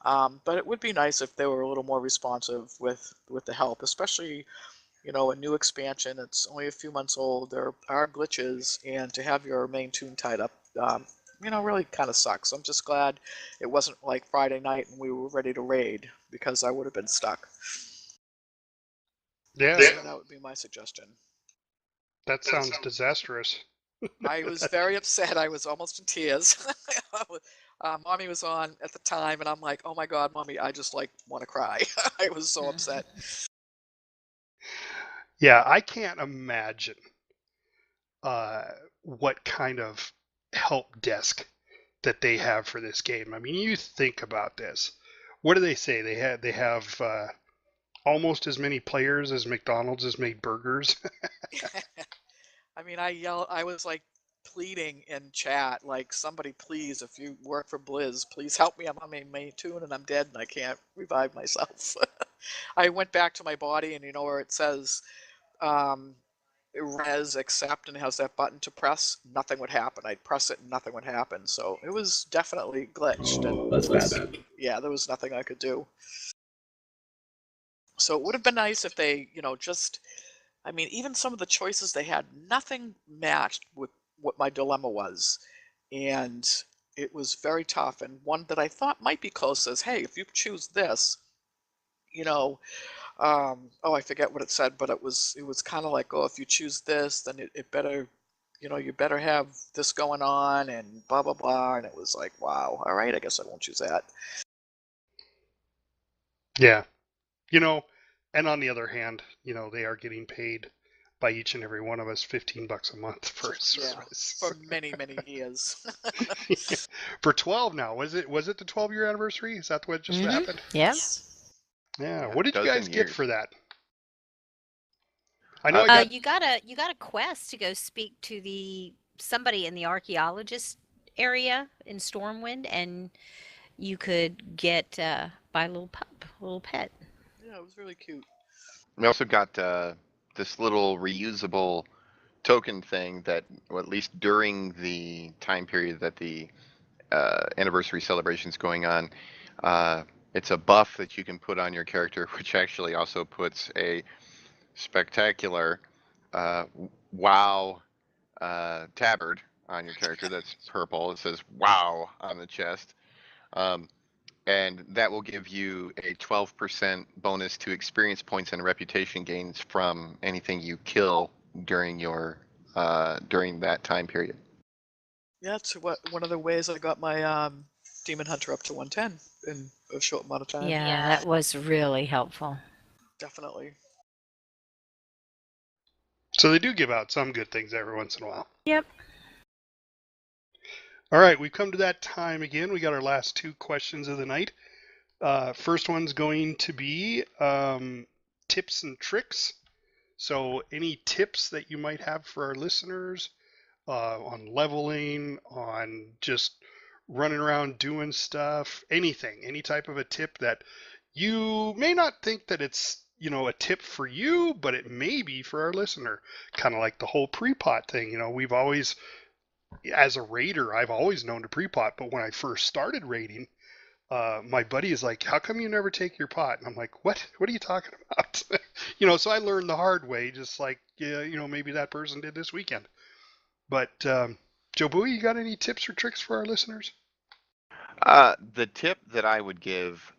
But it would be nice if they were a little more responsive with the help, especially a new expansion. It's only a few months old. There are glitches, and to have your main tune tied up, really kind of sucks. I'm just glad it wasn't like Friday night and we were ready to raid, because I would have been stuck. Yeah, So that would be my suggestion. that sounds disastrous. I was very upset. I was almost in tears. Mommy was on at the time, and I'm like, oh my God, Mommy, I just want to cry. I was so upset. Yeah, I can't imagine what kind of help desk that they have for this game. I mean, you think about this. What do they say? They have almost as many players as McDonald's has made burgers. I mean, I was like pleading in chat, like, somebody please, if you work for Blizz, please help me. I'm on my main tune and I'm dead and I can't revive myself. I went back to my body, and where it says res accept and it has that button to press, nothing would happen. I'd press it and nothing would happen. So it was definitely glitched. Oh, that's bad. Yeah, there was nothing I could do. So it would have been nice if they, just, I mean, even some of the choices they had, nothing matched with what my dilemma was. And it was very tough. And one that I thought might be close says, hey, if you choose this, oh, I forget what it said, but it was kind of like, oh, if you choose this, then it better, you better have this going on and blah, blah, blah. And it was like, wow, all right, I guess I won't choose that. Yeah. And on the other hand, they are getting paid by each and every one of us $15 a month for a service. For many, many years. For 12 now. Was it the 12-year anniversary? Is that what just happened? Yeah. Yeah. What did you guys get for that? I know you got a quest to go speak to somebody in the archaeologist area in Stormwind, and you could get buy a little pet. Yeah, it was really cute. We also got this little reusable token thing that, well, at least during the time period that the anniversary celebration is going on, it's a buff that you can put on your character, which actually also puts a spectacular WoW tabard on your character. That's purple. It says WoW on the chest. And that will give you a 12% bonus to experience points and reputation gains from anything you kill during your during that time period. Yeah, it's one of the ways I got my Demon Hunter up to 110 in a short amount of time. Yeah, that was really helpful. Definitely. So they do give out some good things every once in a while. Yep. All right, we've come to that time again. We got our last two questions of the night. First one's going to be tips and tricks. So any tips that you might have for our listeners on leveling, on just running around doing stuff, anything, any type of a tip that you may not think that it's, a tip for you, but it may be for our listener. Kind of like the whole pre-pot thing. We've always, as a raider, I've always known to pre-pot, but when I first started raiding, my buddy is like, how come you never take your pot? And I'm like, what are you talking about? So I learned the hard way, just like, maybe that person did this weekend. But Joe Bowie, you got any tips or tricks for our listeners? The tip that I would give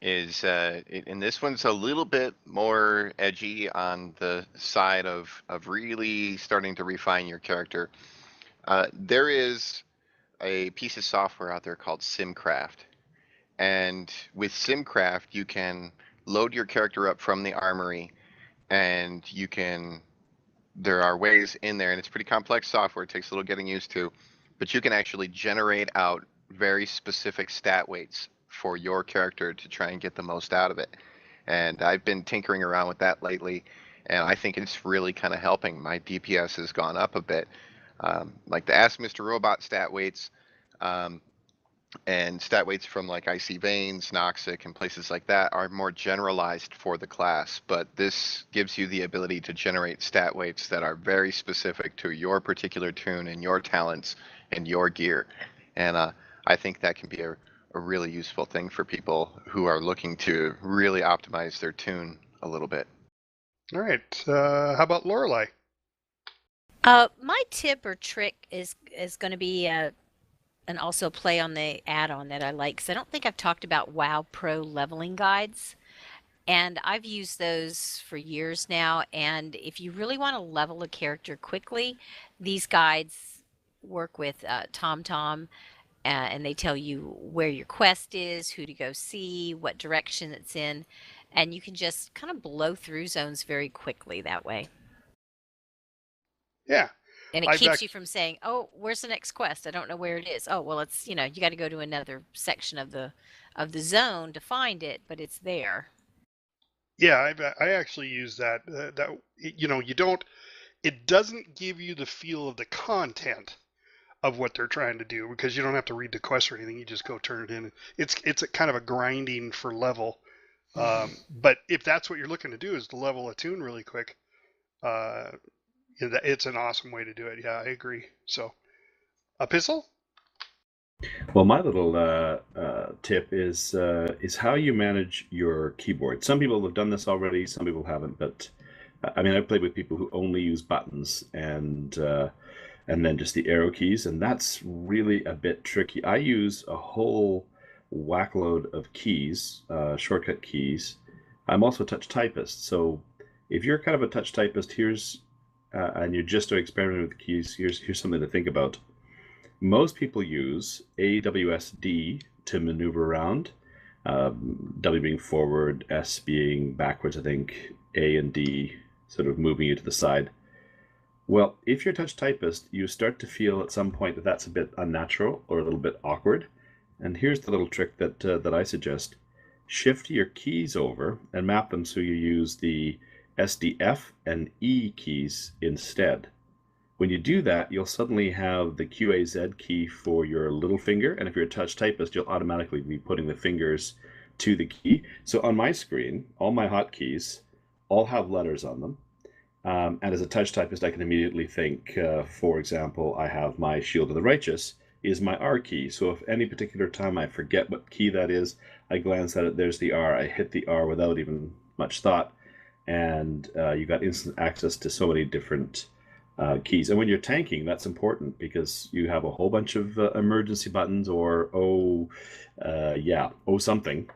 is, and this one's a little bit more edgy on the side of really starting to refine your character. There is a piece of software out there called SimCraft. And with SimCraft, you can load your character up from the armory, and you can there are ways in there, and it's pretty complex software. It takes a little getting used to, but you can actually generate out very specific stat weights for your character to try and get the most out of it. And I've been tinkering around with that lately, and I think it's really kind of helping. My DPS has gone up a bit. Like the Ask Mr. Robot stat weights, um, and stat weights from like Icy Veins, Noxic, and places like that are more generalized for the class, but this gives you the ability to generate stat weights that are very specific to your particular tune and your talents and your gear. And I think that can be a really useful thing for people who are looking to really optimize their tune a little bit. All right. How about Lorelei? My tip or trick is going to be and also play on the add-on that I like. Because I don't think I've talked about WoW Pro leveling guides. And I've used those for years now. And if you really want to level a character quickly, these guides work with TomTom, and they tell you where your quest is, who to go see, what direction it's in. And you can just kind of blow through zones very quickly that way. Yeah. And it I've keeps you from saying, "Oh, where's the next quest? I don't know where it is." Oh, well, it's, you got to go to another section of the zone to find it, but it's there. Yeah, I actually use that. You don't. It doesn't give you the feel of the content of what they're trying to do because you don't have to read the quest or anything. You just go turn it in. It's a kind of a grinding for level. But if that's what you're looking to do is to level a tune really quick, it's an awesome way to do it. Yeah, I agree. So, Epistle? Well, my little tip is how you manage your keyboard. Some people have done this already, some people haven't. But I mean, I've played with people who only use buttons and then just the arrow keys, and that's really a bit tricky. I use a whole whackload of keys, shortcut keys. I'm also a touch typist, so if you're kind of a touch typist, and you're just experimenting with the keys, here's something to think about. Most people use AWSD to maneuver around, W being forward, S being backwards, I think, A and D sort of moving you to the side. Well, if you're a touch typist, you start to feel at some point that that's a bit unnatural or a little bit awkward. And here's the little trick that I suggest. Shift your keys over and map them so you use the SDF and E keys instead. When you do that, you'll suddenly have the QAZ key for your little finger, and if you're a touch typist, you'll automatically be putting the fingers to the key. So on my screen, all my hotkeys all have letters on them. And as a touch typist, I can immediately think, for example, I have my Shield of the Righteous is my R key. So if any particular time I forget what key that is, I glance at it, there's the R, I hit the R without even much thought, and you got instant access to so many different keys. And when you're tanking, that's important because you have a whole bunch of emergency buttons or something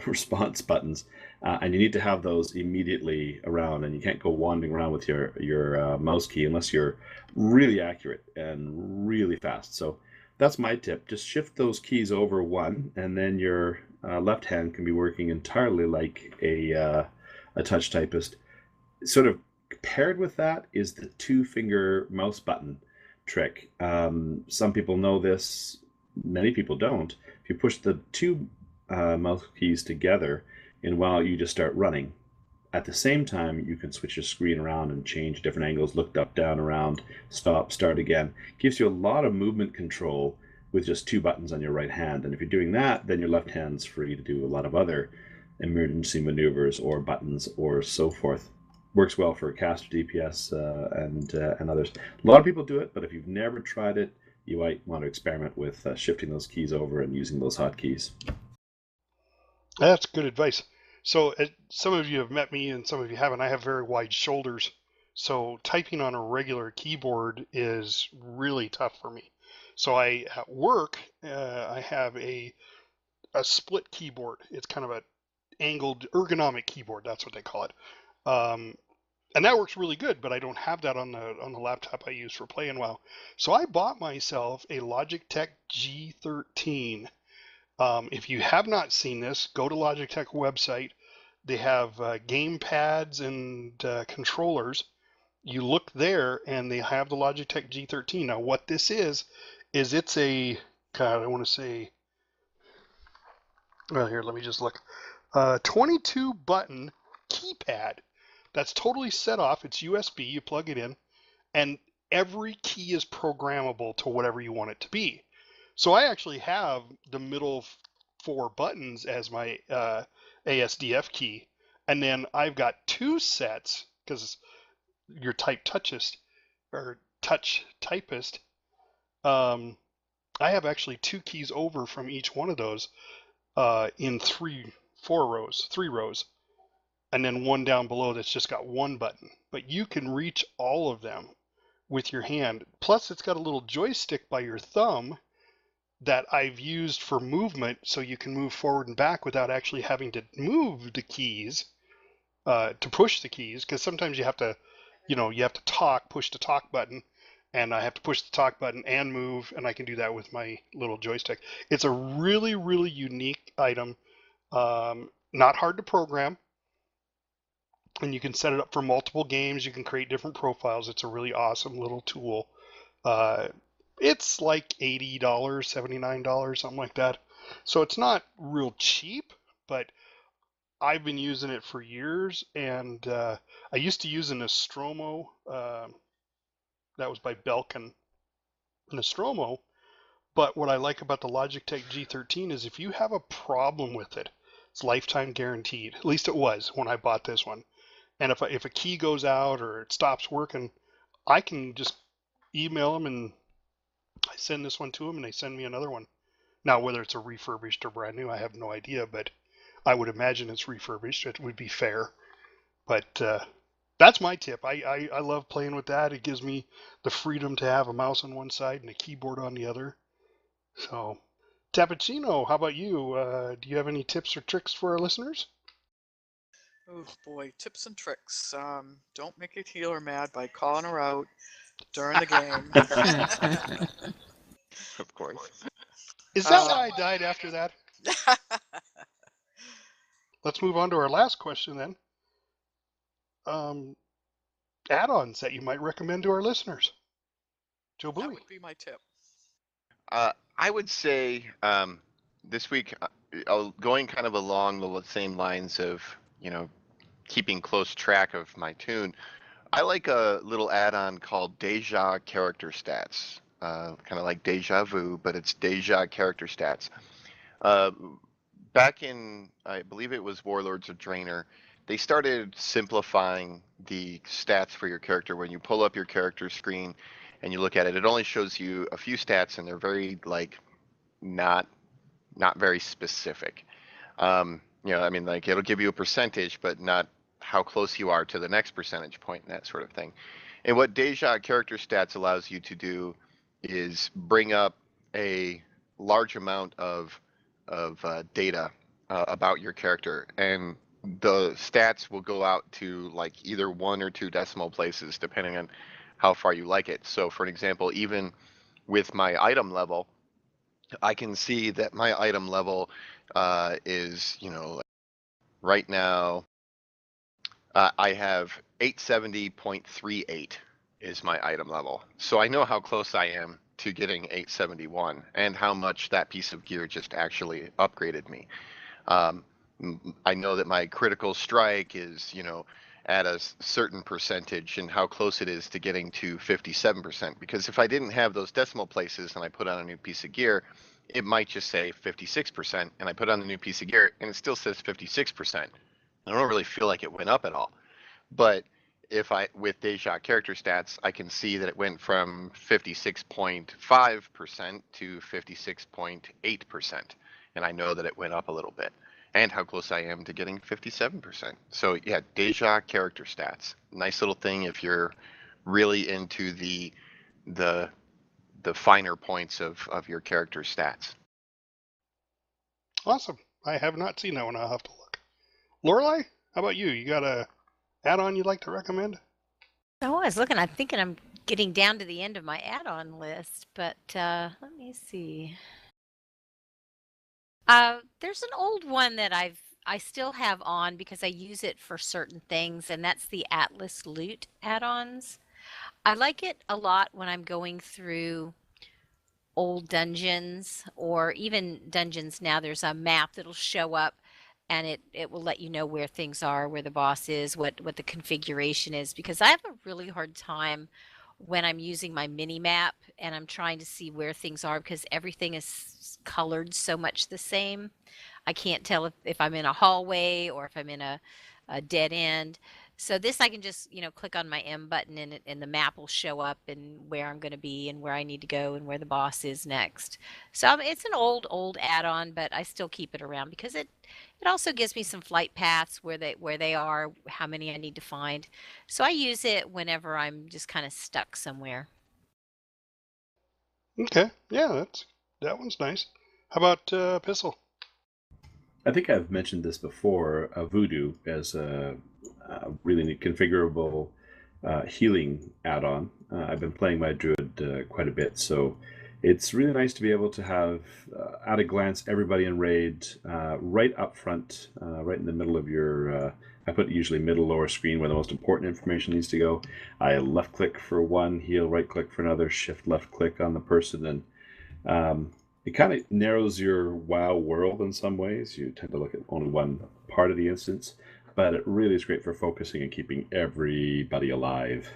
response buttons, and you need to have those immediately around, and you can't go wandering around with your mouse key unless you're really accurate and really fast. So that's my tip. Just shift those keys over one, and then your left hand can be working entirely like a touch typist. Sort of paired with that is the two-finger mouse button trick. Some people know this, many people don't. If you push the two mouse keys together in WoW, you just start running. At the same time, you can switch your screen around and change different angles, look up, down, around, stop, start again. Gives you a lot of movement control with just two buttons on your right hand. And if you're doing that, then your left hand's free to do a lot of other emergency maneuvers or buttons or so forth. Works well for caster DPS and others. A lot of people do it, but if you've never tried it, you might want to experiment with shifting those keys over and using those hotkeys. That's good advice. So some of you have met me and some of you haven't. I have very wide shoulders. So typing on a regular keyboard is really tough for me. So at work, I have a split keyboard. It's kind of an angled ergonomic keyboard. That's what they call it. And that works really good, but I don't have that on the laptop I use for playing WoW. So I bought myself a Logitech G13. If you have not seen this, go to Logitech website. They have game pads and controllers, you look there, and they have the Logitech G13. Now, what this is it's a, God, I want to say, well, here, let me just look. 22 button keypad that's totally set off. It's USB, you plug it in, and every key is programmable to whatever you want it to be. So I actually have the middle 4 buttons as my ASDF key, and then I've got 2 sets, because your touch typist, I have actually 2 keys over from each one of those in 3 rows, and then one down below that's just got 1 button. But you can reach all of them with your hand. Plus, it's got a little joystick by your thumb that I've used for movement, so you can move forward and back without actually having to move the keys to push the keys, because sometimes you have to, push the talk button, and I have to push the talk button and move, and I can do that with my little joystick. It's a really, really unique item, not hard to program, and you can set it up for multiple games. You can create different profiles. It's a really awesome little tool. It's like $80, $79, something like that. So it's not real cheap, but I've been using it for years, and I used to use a Nostromo. That was by Belkin, Nostromo. But what I like about the Logitech G13 is if you have a problem with it, it's lifetime guaranteed. At least it was when I bought this one. And if a key goes out or it stops working, I can just email them, and I send this one to them, and they send me another one. Now, whether it's a refurbished or brand new, I have no idea, but I would imagine it's refurbished. It would be fair. But that's my tip. I love playing with that. It gives me the freedom to have a mouse on one side and a keyboard on the other. So, Tappuccino, how about you? Do you have any tips or tricks for our listeners? Oh boy, tips and tricks. Don't make a healer mad by calling her out during the game. Of course. Is that why I died after that? Let's move on to our last question then. Add-ons that you might recommend to our listeners. Joe That Bowie. would be my tip. I would say this week, going kind of along the same lines of, keeping close track of my tune, I like a little add-on called Deja Character Stats. Kind of like Deja Vu, but it's Deja Character Stats. Back in, I believe it was Warlords of Draenor, they started simplifying the stats for your character. When you pull up your character screen and you look at it, it only shows you a few stats, and they're very not very specific. Like it'll give you a percentage, but not how close you are to the next percentage point and that sort of thing. And what Deja Character Stats allows you to do is bring up a large amount of data about your character, and the stats will go out to like either 1 or 2 decimal places depending on how far you like it. So for an example, even with my item level, I can see that my item level is, right now I have 870.38 is my item level. So I know how close I am to getting 871 and how much that piece of gear just actually upgraded me. I know that my critical strike is, at a certain percentage and how close it is to getting to 57%. Because if I didn't have those decimal places and I put on a new piece of gear, it might just say 56%, and I put on the new piece of gear and it still says 56%. I don't really feel like it went up at all. But with Deja Character Stats, I can see that it went from 56.5% to 56.8%. And I know that it went up a little bit, and how close I am to getting 57%. So yeah, Deja Character Stats. Nice little thing if you're really into the finer points of your character stats. Awesome. I have not seen that one. I'll have to look. Lorelai, how about you? You got a add-on you'd like to recommend? Oh, I was looking. I'm thinking I'm getting down to the end of my add-on list, but let me see. There's an old one that I've I still have on because I use it for certain things, and that's the Atlas Loot add-ons. I like it a lot when I'm going through old dungeons or even dungeons now. There's a map that'll show up and it will let you know where things are, where the boss is, what the configuration is, because I have a really hard time when I'm using my mini map and I'm trying to see where things are because everything is colored so much the same. I can't tell if I'm in a hallway or if I'm in a dead end. So this I can just, click on my M button and the map will show up and where I'm going to be and where I need to go and where the boss is next. So it's an old add-on, but I still keep it around because it also gives me some flight paths where they are, how many I need to find. So I use it whenever I'm just kind of stuck somewhere. Okay, yeah, that one's nice. How about Pistol? I think I've mentioned this before. Voodoo as a really neat configurable healing add-on. I've been playing my druid quite a bit, so it's really nice to be able to have at a glance everybody in raid right up front, right in the middle of your. I put usually middle lower screen where the most important information needs to go. I left click for one, heal, right click for another, shift left click on the person, and it kind of narrows your WoW world in some ways. You tend to look at only one part of the instance, but it really is great for focusing and keeping everybody alive.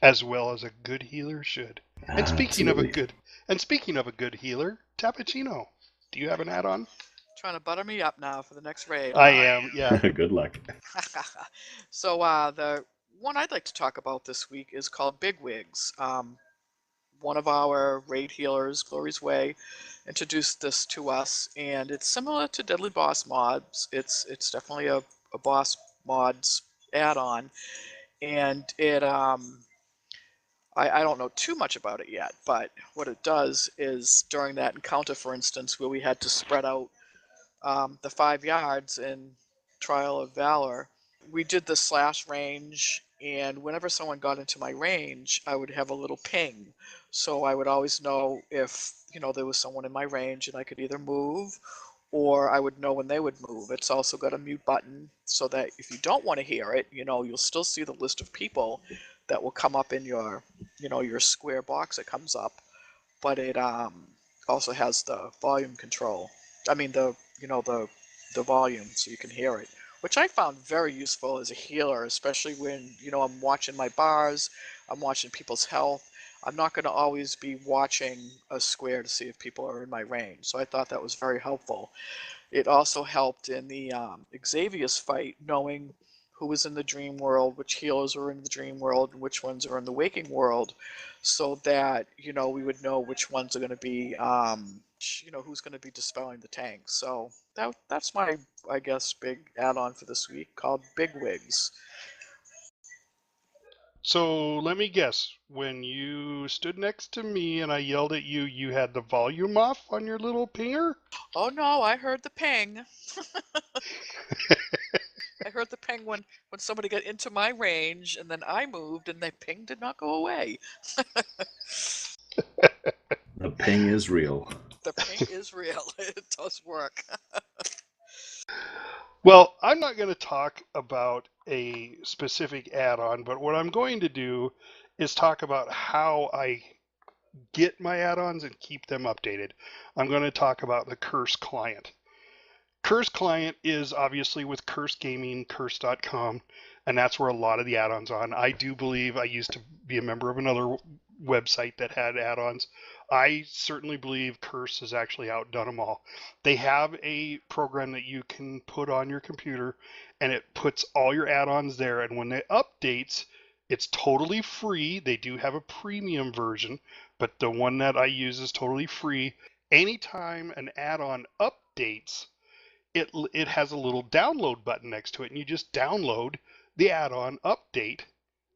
As well as a good healer should. And speaking of a Absolutely. good healer, Tappuccino, do you have an add-on? Trying to butter me up now for the next raid. I am, yeah. Good luck. So the one I'd like to talk about this week is called Bigwigs. One of our raid healers, Glory's Way, introduced this to us, and it's similar to Deadly Boss Mods. It's definitely a Boss Mods add-on, and I don't know too much about it yet, but what it does is during that encounter, for instance, where we had to spread out the 5 yards in Trial of Valor, we did the slash range, and whenever someone got into my range, I would have a little ping. So I would always know if, there was someone in my range and I could either move or I would know when they would move. It's also got a mute button so that if you don't want to hear it, you'll still see the list of people that will come up in your, your square box that comes up. But it also has the volume control. I mean the volume so you can hear it, which I found very useful as a healer, especially when I'm watching my bars, I'm watching people's health. I'm not going to always be watching a square to see if people are in my range, so I thought that was very helpful. It also helped in the Xavier's fight, knowing who was in the dream world, which healers were in the dream world, and which ones are in the waking world, so that we would know which ones are going to be, who's going to be dispelling the tanks. So that's my, I guess, big add-on for this week called Bigwigs. So let me guess. When you stood next to me and I yelled at you, you had the volume off on your little pinger? Oh no, I heard the ping. I heard the ping when somebody got into my range, and then I moved, and the ping did not go away. The ping is real. The ping is real. It does work. Well, I'm not going to talk about a specific add-on, but what I'm going to do is talk about how I get my add-ons and keep them updated. I'm going to talk about the Curse client. Curse client is obviously with Curse Gaming, curse.com, and that's where a lot of the add-ons on. I do believe I used to be a member of another website that had add-ons. I certainly believe Curse has actually outdone them all. They have a program that you can put on your computer, and it puts all your add-ons there, and when it updates, it's totally free. They do have a premium version, but the one that I use is totally free. Anytime an add-on updates, it has a little download button next to it, and you just download the add-on update,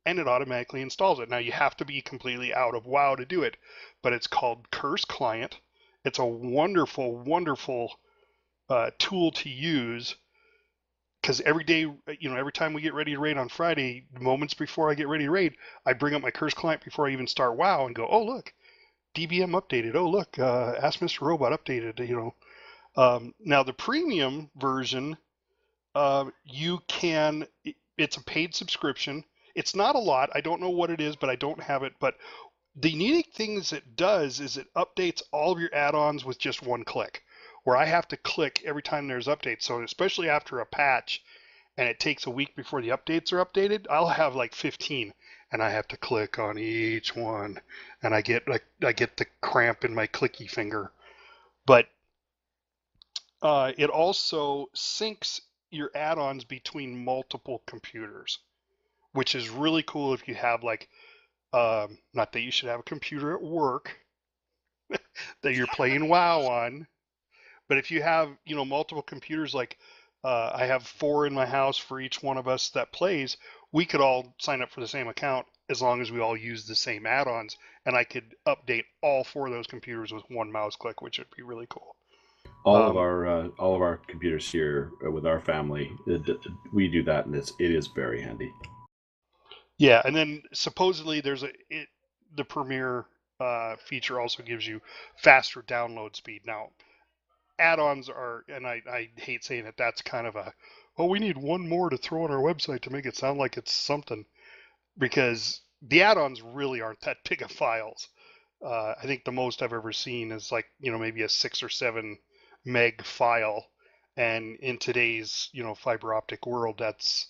and it automatically installs it. Now you have to be completely out of WoW to do it, but it's called Curse Client. It's a wonderful, wonderful tool to use because every day, every time we get ready to raid on Friday, moments before I get ready to raid, I bring up my Curse Client before I even start WoW and go, oh look, DBM updated. Oh look, Ask Mr. Robot updated. Now the premium version, it's a paid subscription. It's not a lot. I don't know what it is, but I don't have it. But the unique things it does is it updates all of your add-ons with just one click, where I have to click every time there's updates. So especially after a patch, and it takes a week before the updates are updated, I'll have like 15, and I have to click on each one, and I get the cramp in my clicky finger. But it also syncs your add-ons between multiple computers, which is really cool if you have like, not that you should have a computer at work that you're playing WoW on, but if you have, multiple computers, like I have 4 in my house for each one of us that plays, we could all sign up for the same account as long as we all use the same add-ons, and I could update all 4 of those computers with one mouse click, which would be really cool. All of our computers here with our family, we do that, and it is very handy. Yeah, and then supposedly the Premiere feature also gives you faster download speed. Now, add-ons are, and I hate saying it, that's kind of we need one more to throw on our website to make it sound like it's something, because the add-ons really aren't that big of files. I think the most I've ever seen is like, maybe a 6 or 7 meg file, and in today's, fiber optic world, that's,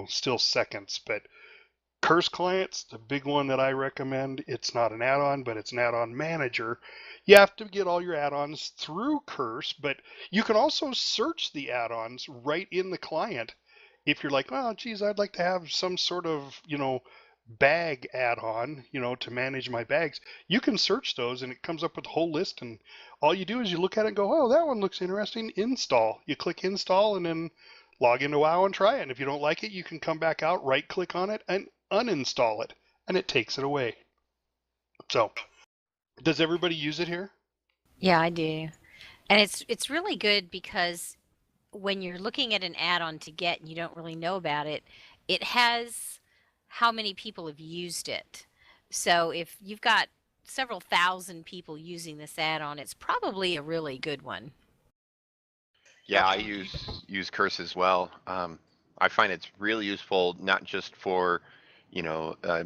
still seconds. But Curse clients, the big one that I recommend, it's not an add-on, but it's an add-on manager. You have to get all your add-ons through Curse, but you can also search the add-ons right in the client. If you're like, well, geez, I'd like to have some sort of, bag add-on, to manage my bags, you can search those and it comes up with a whole list, and all you do is you look at it and go, oh, that one looks interesting, install. You click install and then log into WoW and try it. And if you don't like it, you can come back out, right click on it, and uninstall it, and it takes it away. So, does everybody use it here? Yeah, I do. And it's really good because when you're looking at an add-on to get and you don't really know about it, it has how many people have used it. So if you've got several thousand people using this add-on, it's probably a really good one. Yeah, I use Curse as well. I find it's really useful, not just for,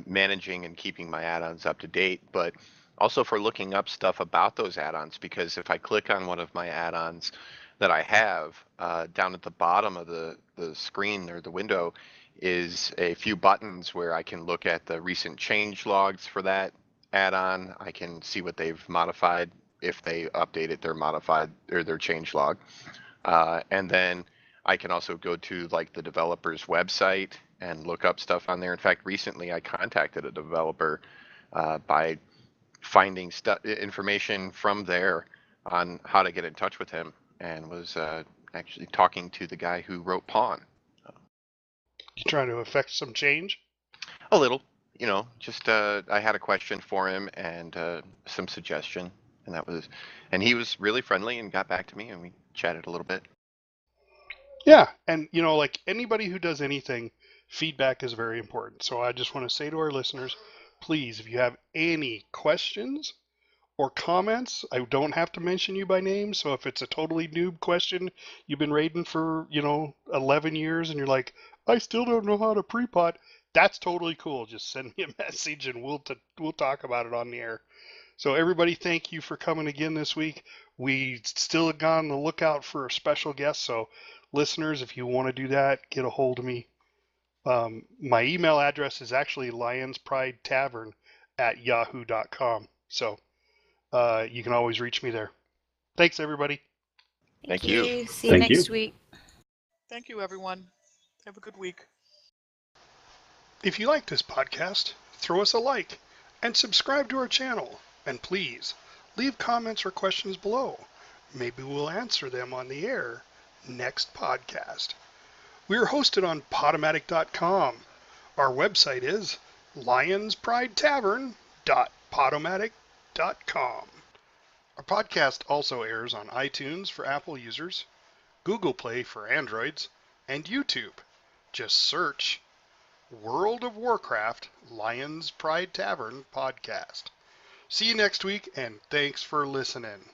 managing and keeping my add-ons up to date, but also for looking up stuff about those add-ons. Because if I click on one of my add-ons that I have, down at the bottom of the screen or the window is a few buttons where I can look at the recent change logs for that add-on. I can see what they've modified, if they updated their modified or their change log. And then I can also go to like the developer's website and look up stuff on there. In fact, recently I contacted a developer by finding information from there on how to get in touch with him, and was actually talking to the guy who wrote Pawn. You trying to affect some change? A little, just I had a question for him and some suggestion, and he was really friendly and got back to me, and we chatted a little bit. Yeah, and like anybody who does anything, feedback is very important. So I just want to say to our listeners, please, if you have any questions or comments, I don't have to mention you by name. So if it's a totally noob question, you've been raiding for, 11 years and you're like, I still don't know how to pre-pot, that's totally cool. Just send me a message and we'll talk about it on the air. So everybody, thank you for coming again this week. We still have gone on the lookout for a special guest. So listeners, if you want to do that, get a hold of me. My email address is actually lionspridetavern@yahoo.com. So you can always reach me there. Thanks, everybody. Thank you. See you next week. Thank you, everyone. Have a good week. If you like this podcast, throw us a like and subscribe to our channel. And please, leave comments or questions below. Maybe we'll answer them on the air next podcast. We are hosted on Podomatic.com. Our website is lionspridetavern.podomatic.com. Our podcast also airs on iTunes for Apple users, Google Play for Androids, and YouTube. Just search World of Warcraft Lions Pride Tavern Podcast. See you next week, and thanks for listening.